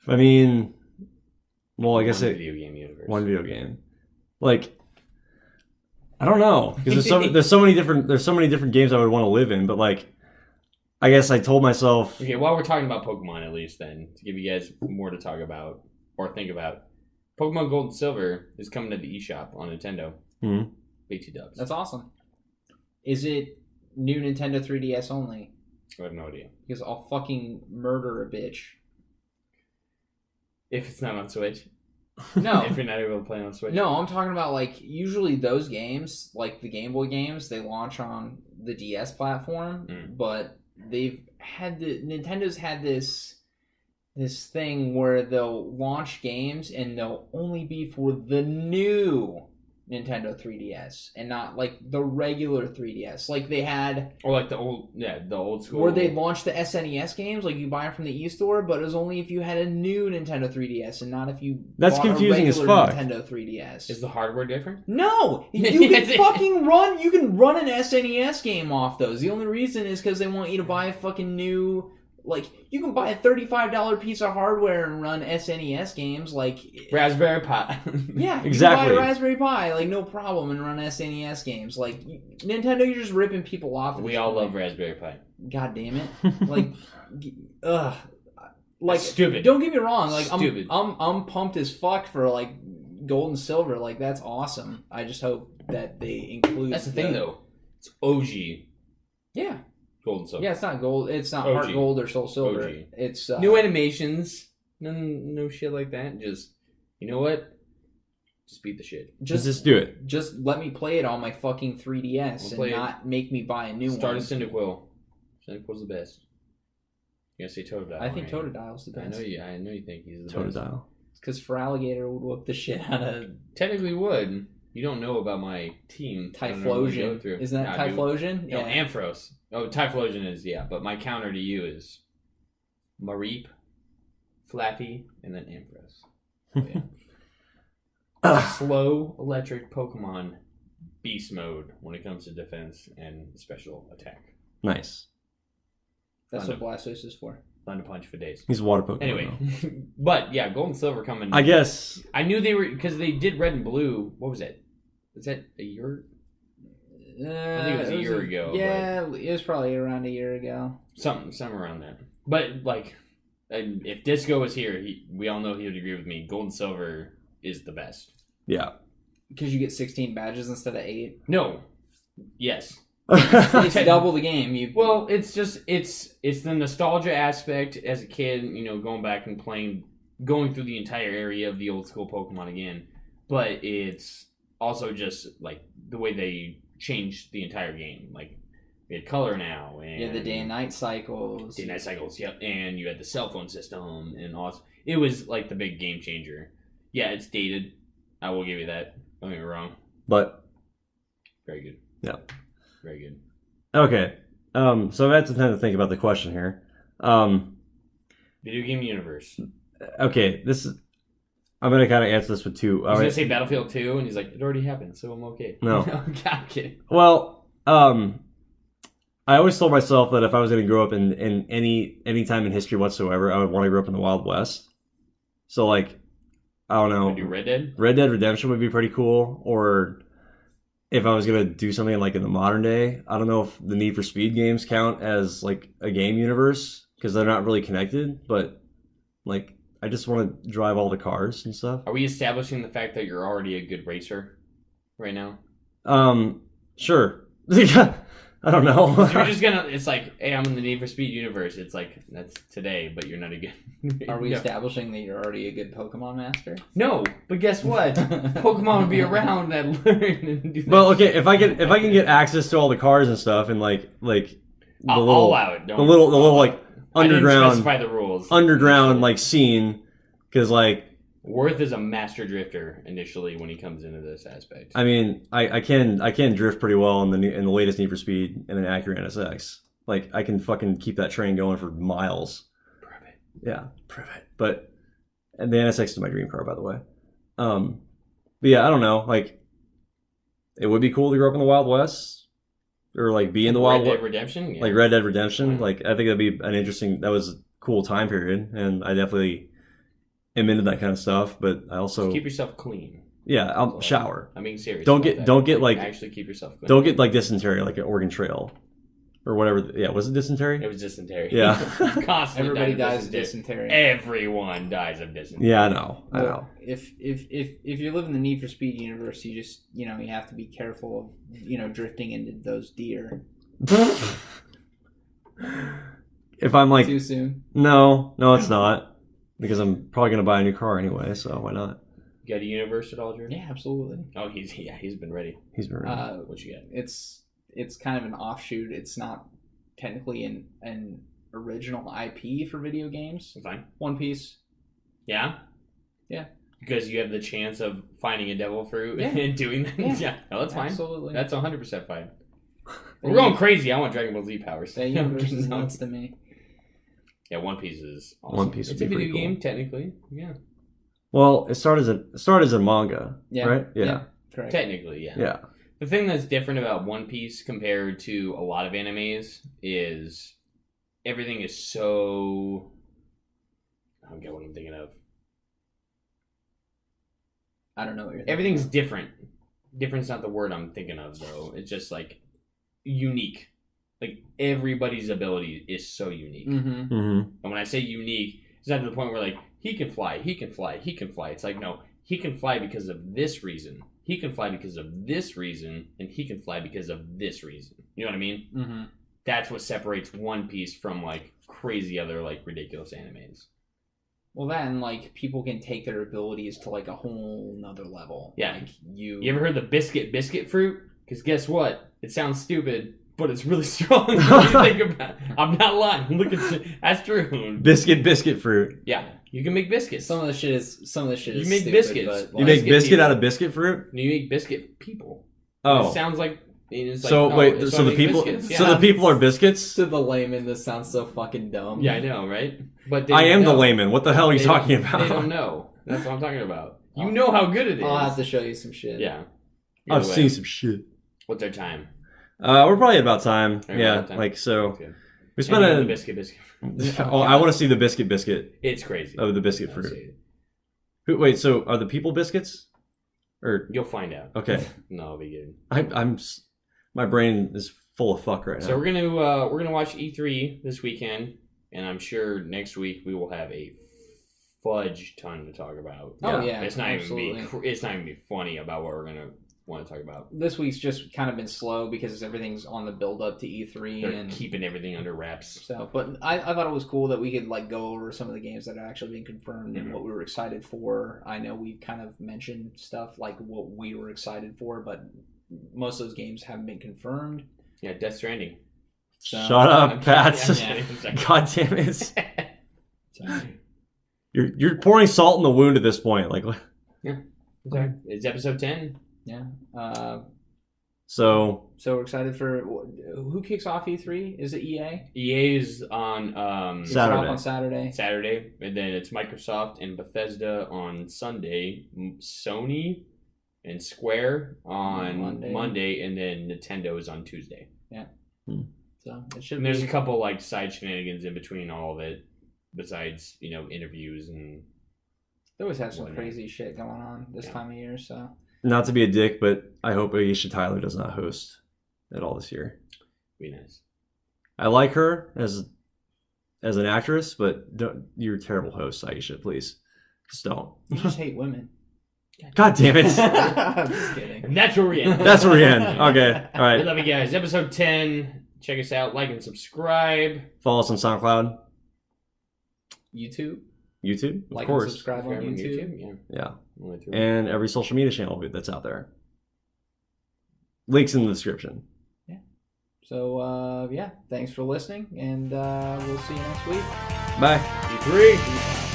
I mean, well, I guess One it video game universe. one video game. Like, I don't know because there's so many different games I would want to live in, but like, I guess I told myself, Okay, while we're talking about Pokemon, at least then to give you guys more to talk about or think about, Pokemon Gold and Silver is coming to the eShop on Nintendo. Mhm. Big T dubs. That's awesome. Is it new Nintendo 3DS only? I have no idea Because I'll fucking murder a bitch. if it's not on Switch. No. If you're not able to play on Switch. No, I'm talking about like usually those games, like the Game Boy games, they launch on the DS platform, but Nintendo's had this thing where they'll launch games and they'll only be for the new Nintendo 3DS and not like the regular 3DS. Like they had Or like the old school. where they launched the SNES games, like you buy them from the e-store, but it was only if you had a new Nintendo 3DS and not if you That's bought confusing a as regular fuck. Nintendo 3DS. Is the hardware different? No, you can fucking run. You can run an SNES game off those. The only reason is because they want you to buy a fucking new. Like you can buy a $35 piece of hardware and run SNES games. Like Raspberry Pi. yeah, Exactly. You can buy a Raspberry Pi, like no problem, and run SNES games. Like Nintendo, you're just ripping people off. At We this all point. love Raspberry Pi. God damn it! Like, ugh. like stupid. Don't get me wrong. Like Stupid. I'm pumped as fuck for like gold and silver. Like that's awesome. I just hope that they include. That's the thing, though. It's OG Yeah. gold and silver. Yeah, it's not gold. It's not OG. heart gold or soul silver. OG. It's New animations. No shit like that. Just, you know what? Just beat the shit. Just do it. Just let me play it on my fucking 3DS We'll and play not make me buy a new Start a one. Cyndaquil. Cyndaquil's the best. You gotta say Totodile. I think right? Totodile's the I best. know you think he's the best. Totodile. Because Feraligatr would whoop the shit out of Technically would. You don't know about my team. I don't know what you go Typhlosion. through. Isn't that Nah, dude. Typhlosion? No, Ampharos. Oh, Typhlosion is, yeah. But my counter to you is Mareep, Flappy, and then Ampharos. So, yeah. Slow electric Pokemon beast mode when it comes to defense and special attack. Nice. That's what Blastoise is for. Fun to punch for days. He's a water Pokemon. Anyway, though. but yeah, Gold and Silver coming. I guess. I knew they were, because they did Red and Blue. What was it? Was that a year? I think it was a year ago. Yeah, it was probably around a year ago. Something around that. But like, if Disco was here, we all know he would agree with me. Gold and Silver is the best. Yeah. Because you get 16 badges instead of 8. No. Yes. It's double the game. Well, it's just it's the nostalgia aspect as a kid. You know, going back and going through the entire area of the old school Pokemon again. But it's also just like the way they changed the entire game. Like, we had color now, and Yeah, the day and night cycles. Day and night cycles, yep. And you had the cell phone system, and also it was like the big game changer. Yeah, it's dated. I will give you that. Don't get me wrong. But Very good. yeah. Very good. Okay. So I had some time to think about the question here. Video game universe. Okay, I'm gonna kind of answer this with two. I was gonna say Battlefield 2, and he's like, it already happened, so I'm okay. No. I'm kidding. Well, I always told myself that if I was going to grow up in any time in history whatsoever, I would want to grow up in the Wild West. So, like, I don't know. Do Red Dead? Red Dead Redemption would be pretty cool. Or if I was going to do something like in the modern day, I don't know if the Need for Speed games count as, like, a game universe because they're not really connected. But, like, I just want to drive all the cars and stuff. Are we establishing the fact that you're already a good racer right now? Sure. I don't know. You're just gonna. It's like, hey, I'm in the Need for Speed universe. It's like that's today, but you're not a good. Are we No. establishing that you're already a good Pokemon master? No, but guess what? Pokemon will be around that learn and do that. Well, okay, if I can get access to all the cars and stuff and like the I'll little allow it. the little like I didn't underground specify the rules. underground like scene, because like Worth is a master drifter initially when he comes into this aspect. I mean I can drift pretty well in the latest Need for Speed and an Acura NSX. Like I can fucking keep that train going for miles. Prove it. Yeah, prove it. But and the NSX is my dream car, by the way. But yeah, I don't know. Like, it would be cool to grow up in the Wild West, or like be in the Wild Red West, Dead Redemption. Yeah. like Red Dead Redemption. Mhm. Like, I think that'd be an interesting. That was a cool time period, and I definitely am into that kind of stuff. But I also, Just keep yourself clean. yeah, I'll shower. I'm being serious. Don't about get- that. don't get, like- actually keep yourself clean. Don't get like dysentery, like an Oregon Trail, or whatever. Yeah, was it dysentery? It was dysentery. Yeah. Constantly Everybody dying dies of dysentery. Everyone dies of dysentery. Yeah, I know. I know. If you live in the Need for Speed universe, you just you have to be careful of drifting into those deer If I'm like, too soon. no, it's not, because I'm probably gonna buy a new car anyway. So why not? You got a universe at all, Drew? Yeah, absolutely. Oh, he's been ready. He's been. What you got? It's kind of an offshoot. It's not technically an original IP for video games. Fine. One Piece. Yeah. Yeah. Because you have the chance of finding a devil fruit Yeah. and doing that. Yeah. Yeah. No, that's fine. Absolutely. That's 100% fine. We're going crazy. I want Dragon Ball Z powers. That universe is nuts to me. Yeah, One Piece is awesome. One Piece would It's a be video pretty cool. game, technically. Yeah. Well, it started as a manga, Yeah. right? Yeah. Correct. Technically, yeah. Yeah. The thing that's different about One Piece compared to a lot of animes is everything is so. I don't get what I'm thinking of. I don't know what you're thinking. Everything's different. Different's not the word I'm thinking of, though. It's just like unique. Like everybody's ability is so unique. Mm-hmm. Mm-hmm. And when I say unique, It's not to the point where like he can fly. It's like no, he can fly because of this reason. He can fly because of this reason, and he can fly because of this reason. You know what I mean? Mm-hmm. That's what separates One Piece from like crazy other like ridiculous animes. Well, then like people can take their abilities to like a whole nother level. Yeah. Like You ever heard the biscuit fruit? Because guess what? It sounds stupid, but it's really strong. When you think about it. I'm not lying. Look at that's true. Biscuit fruit. Yeah, you can make biscuits. Some of the shit is You make stupid, biscuits. but, You like, make biscuit out of biscuit fruit? You make biscuit people. Oh. It sounds like. It's like, So oh, wait, so so I the make people, biscuits. so Yeah. the people are biscuits? to the layman, this sounds so fucking dumb. Yeah, I know, right? But they I don't am the know. layman. What the hell are you They talking don't- about? They don't know. That's what I'm talking about. You know how good it is. I'll have to show you some shit. Yeah. I've Either way, seen some shit. What's our time? We're probably at about time. We're Yeah, about time. like so. Okay. We spent And the a. biscuit. Oh, I want to see the biscuit It's crazy. of the biscuit I'll fruit. see it. Wait, so are the people biscuits? Or You'll find out. okay, No, I'll be good. my brain is full of fuck right now. So we're gonna watch E3 this weekend, and I'm sure next week we will have a fudge ton to talk about. Oh yeah, It's not absolutely. even it's not even be funny about what we're gonna want to talk about. This week's just kind of been slow because everything's on the build up to E3 They're and keeping everything under wraps. so. But I thought it was cool that we could like go over some of the games that have actually been confirmed and Mhm. what we were excited for. I know we've kind of mentioned stuff like what we were excited for, but most of those games haven't been confirmed. Yeah, Death Stranding. So, Shut up, I'm Pats. kidding, I'm kidding. God damn it! so, You're pouring salt in the wound at this point. Like, Sorry. It's episode 10. yeah. so So we're excited for who kicks off E3? Is it EA? EA is on Kicks it Saturday. off on Saturday. Saturday, and then it's Microsoft and Bethesda on Sunday, Sony and Square on Monday, and then Nintendo is on Tuesday. So it should And there's be. a couple like side shenanigans in between all of it, besides interviews and They always have some whatnot. crazy shit going on this Yeah. time of year. So not to be a dick, but I hope Aisha Tyler does not host at all this year. be nice. I like her as an actress, but you're a terrible host, Aisha. Please, just don't. you just hate women. God damn it! I'm just kidding. And that's where we end. That's where we end. Okay, all We right. love you guys. Episode 10. Check us out. Like and subscribe. Follow us on SoundCloud, YouTube, YouTube, of like course, and subscribe on YouTube. Yeah. yeah, Only three. and every social media channel that's out there. Links in the description. So yeah, thanks for listening, and we'll see you next week. Bye. E3.